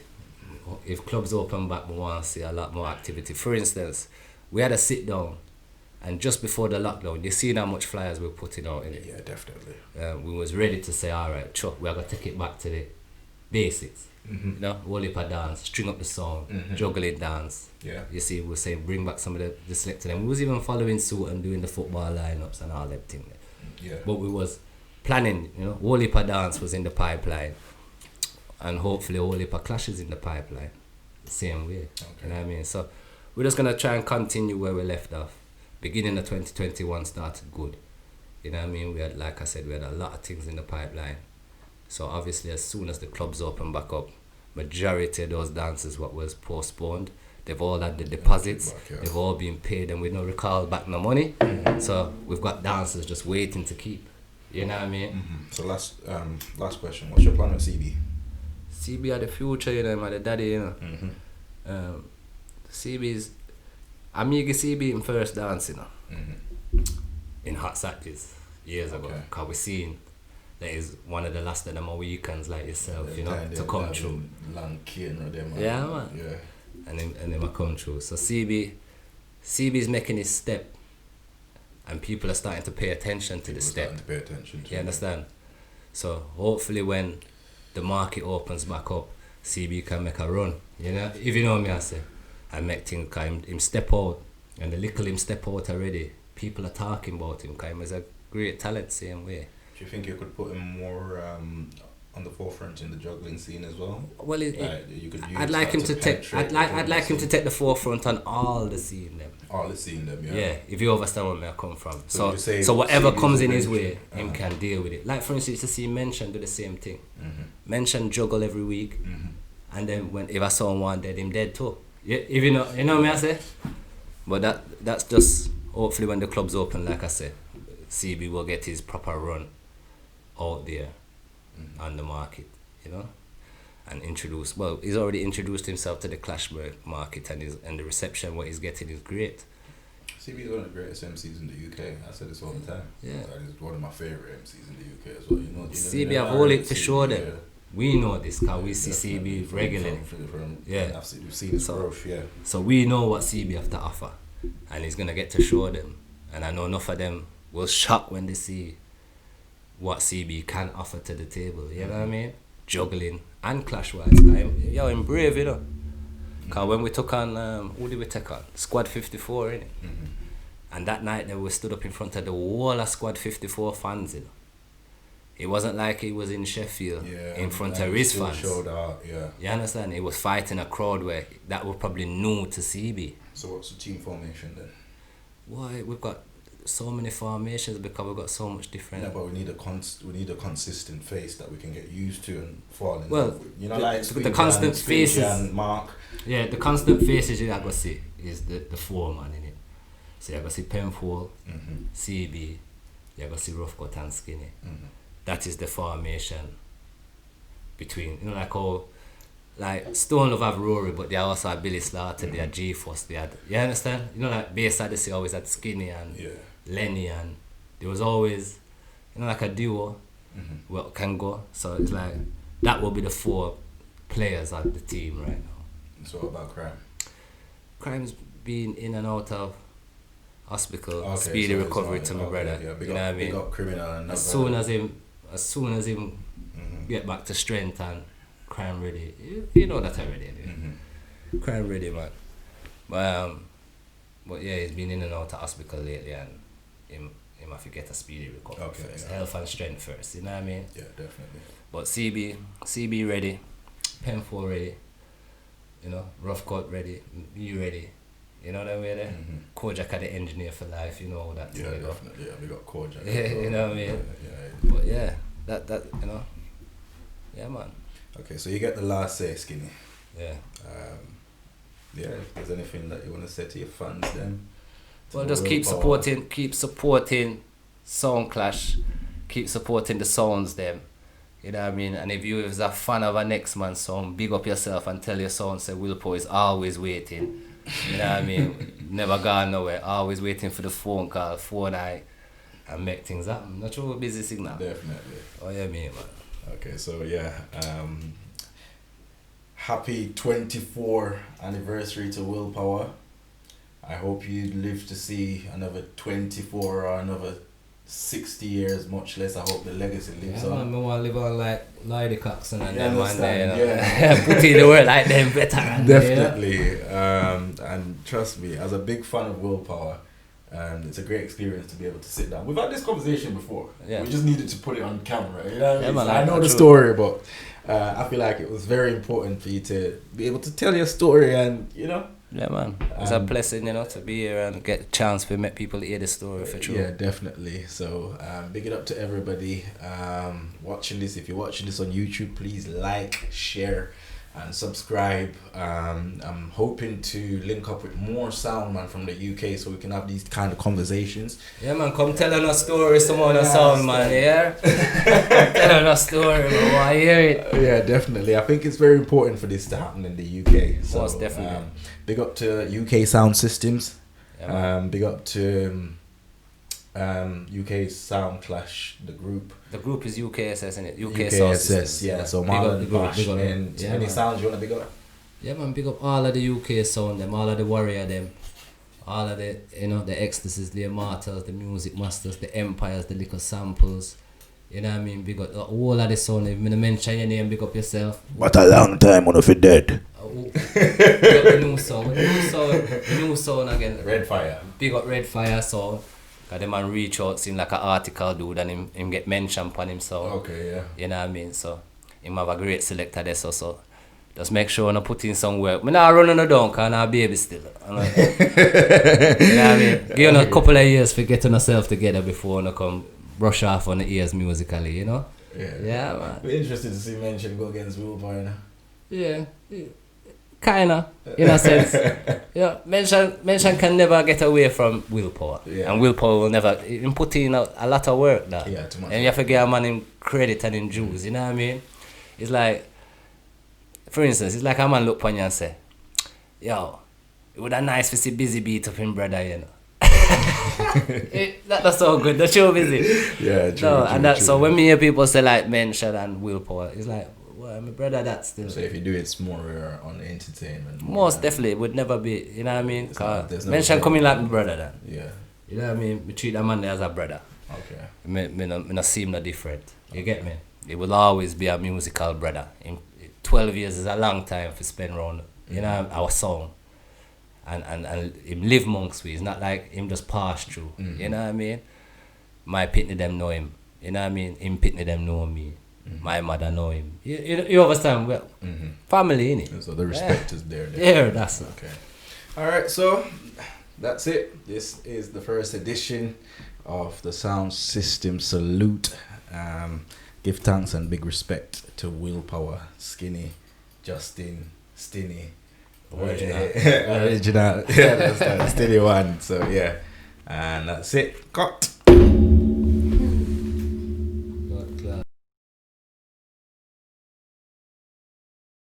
if clubs open back, we want to see a lot more activity. For instance, we had a sit down, and just before the lockdown, you seen how much flyers we're putting out in it. Yeah, definitely. We was ready to say, all right, Chuck, we're gonna take it back to the basics. Mm-hmm. You know, whole heap of dance, string up the song, Mhm. juggling dance. Yeah. You see, we were saying bring back some of the selected them. We was even following suit and doing the football lineups and all that thing. Yeah. But we was planning, you know, whole heap of dance was in the pipeline, and hopefully whole heap of clashes in the pipeline, the same way. You know what I mean? So we're just gonna try and continue where we left off. Beginning of 2021 started good. You know what I mean? We had, like I said, we had a lot of things in the pipeline. So obviously, as soon as the clubs open back up, majority of those dances what was postponed, they've all had the deposits, back, yeah. they've all been paid, and we no recall back no money. So we've got dancers just waiting to keep. You know what I mean? Mm-hmm. So last question. What's your plan with CB? CB are the future, you know, my the daddy, you know. Mm-hmm. CB's, I mean, you CB in first dance, you know, Mm-hmm. in Hot Saturdays years ago. Okay. Cause we seen that is one of the last of them weekends like yourself, you know, Time to they come have through. in Lankin or them. Yeah, man. Yeah. And then I come through. So CB's making his step, and people are starting to pay attention to People the are step. starting to pay attention to You it. understand? So hopefully when the market opens back up, CB can make a run. You know, if you know me, I say, and make things. Cause him step out, and the little him step out already, people are talking about him. Cause him is a great talent, same way. Do you think you could put him more on the forefront in the juggling scene as well. Well, You could use I'd like that him to take. penetrate I'd the like him to scene. take the forefront on all the scene them. All the scene them, yeah. Yeah, if you understand where I come from. So you say So whatever CB's comes in his eventually- way, him can deal with it. Like for instance, to see Mention do the same thing. Mm-hmm. Mention juggle every week, and then when if I saw one dead, him dead too. Yeah, if you know me I say. But that's just hopefully when the club's open, like I said, CB will get his proper run out there on the market, you know, and introduce. Well, he's already introduced himself to the Clash market, and the reception what he's getting is great. CB is one of the greatest MCs in the UK. I say this all the time. Yeah. That is one of my favorite MCs in the UK as well. You know, CB have all it to show them. We know this because we see CB regularly. Yeah. We've seen his So- growth, yeah. So we know what CB have to offer, and he's gonna get to show them. And I know enough of them will shock when they see what CB can offer to the table. You know what I mean? Juggling and clash wise. I'm brave, you know. Cause when we took on who did we take on? Squad 54, innit? And that night they were stood up in front of the wall of Squad 54 fans, you know. It wasn't like he was in Sheffield in front of his fans. Showed out, yeah. You understand? He was fighting a crowd where that were probably new to CB. So what's the team formation then? Why we've got so many formations because we've got so much different. Yeah, but we need a consistent face that we can get used to and fall in Well, love with. You know, the- like the constant faces. and Mark. Yeah, the constant faces you gotta see is the four man in it. So you gotta see Penfold, CB, you gotta see Rough Cut and Skinny. That is the formation between, you know, like how like Stone Love have Rory, but they also have Billy Slaughter, they had G-Force, they had, you understand? You know, like Bayside they always had Skinny and Lenny, and there was always, you know, like a duo what can go. So it's like that will be the four players of the team right now. So what about Crime? Crime's been in and out of hospital, Okay, speedy so it's recovery on- to my okay, brother. yeah, big You know up- what I mean? big up Criminal and As Another- soon as him get back to strength and Crime ready, you know that already. Crime ready, man. But yeah, he's been in and out of hospital lately, and him have to get a speedy recovery Okay, first. yeah. Health and strength first. You know what I mean? Yeah, definitely. But CB ready, Penfold ready, you know, Rough Cut ready, you ready. You know that way there? Kojak had the engineer for life, you know all that. Yeah, thing, you know? definitely. Yeah, we got Kojak. Yeah, you know what I mean? Yeah. But yeah, that you know, yeah, man. Okay, so you get the last say, Skinny. Yeah. Yeah, if there's anything that you want to say to your fans then. Well, just keep supporting Sound Clash, keep supporting the sounds them. You know what I mean? And if you is a fan of a next man's song, big up yourself and tell your sound say Willpowa is always waiting. You know what I mean? Never gone nowhere. Always waiting for the phone call, phone eye, and make things happen. Not sure busy signal. Definitely. Oh yeah, me man. Okay, so yeah, happy 24th anniversary to Willpower. I hope you live to see another 24 or another 60 years, much less. I hope the legacy lives Yeah, on. man, I want to live on like Lydie Coxon and them man understand, there, you know. Put in the word like them veterans. Definitely. And trust me, as a big fan of Willpower, it's a great experience to be able to sit down. We've had this conversation before. Yeah. We just needed to put it on camera. You know what I mean? man, I know the true. story, but I feel like it was very important for you to be able to tell your story and, you know. Yeah, man. It's a blessing, you know, to be here and get a chance to make people hear the story for true. Yeah, definitely. So, big it up to everybody watching this. If you're watching this on YouTube, please like, share, and subscribe. I'm hoping to link up with more sound man from the UK so we can have these kind of conversations. Yeah, man, come tell us a story, some other sound, man, yeah? Tell us a story, man, I hear it. Yeah, definitely. I think it's very important for this to happen in the UK. So, Most definitely. Big up to UK Sound Systems. Yeah, man. Big up to UK Sound Clash, the group. The group is UKSS, isn't it? UKSS, Sound Systems, yeah. So Big up Marlon, the group, Bash, big up them. and Yeah, any man. sounds you want to big up? Yeah, man, big up all of the UK sound, them, all of the warrior, them. All of the, you know, the ecstasies, the immortals, the music masters, the empires, the little samples. You know what I mean? Big up all of the sound. If I mention your name, big up yourself. What a long time when you dead. Big up the new sound again. Red Fire. Big up Red Fire sound. Cause the man reach out, seem like an article dude, and him get mentioned upon him sound. Okay, yeah. You know what I mean? So him have a great selector there, so just make sure I put in some work. Me not running the down, cause I'm a baby still. You know what I mean? Give you a couple of years for getting yourself together before you come brush off on the ears musically, you know? Yeah, man. We're interested to see Mention go against Willpower now. Yeah. Kinda, in a sense. Yeah, mention can never get away from Willpower. Yeah. And Willpower will never put in a lot of work that. Yeah, too much. And you have to give a man him credit and him dues, you know what I mean? It's like, for instance, it's like a man look upon you and say, yo, it would have nice to see Busy beat up him brother, you know. That's so good, the show Busy. Yeah, true. No, True, and that, true. so when me hear people say like Mention and Willpower, it's like, well, my brother, that's still. So if you do it's more on the entertainment. Most definitely would never be, you know what I mean? There's no Mention way. coming like my brother then. Yeah. You know what I mean? We treat that man as a brother. Okay. Me not see him no different. You get me? It will always be a musical brother. 12 years is a long time to spend around, you know, our song. And him live monks with. It's not like him just pass through. You know what I mean? My pitney them know him. You know what I mean? Him pitney them know me. My mother know him. You understand? Well, family, innit? So the respect is there. Yeah, that's it. Okay. Alright, so that's it. This is the first edition of the Sound System Salute. Give thanks and big respect to Willpower, Skinny, Justin, Stinny. Original. Original. Yeah, that's that. Stinny one. So yeah. And that's it. Cut.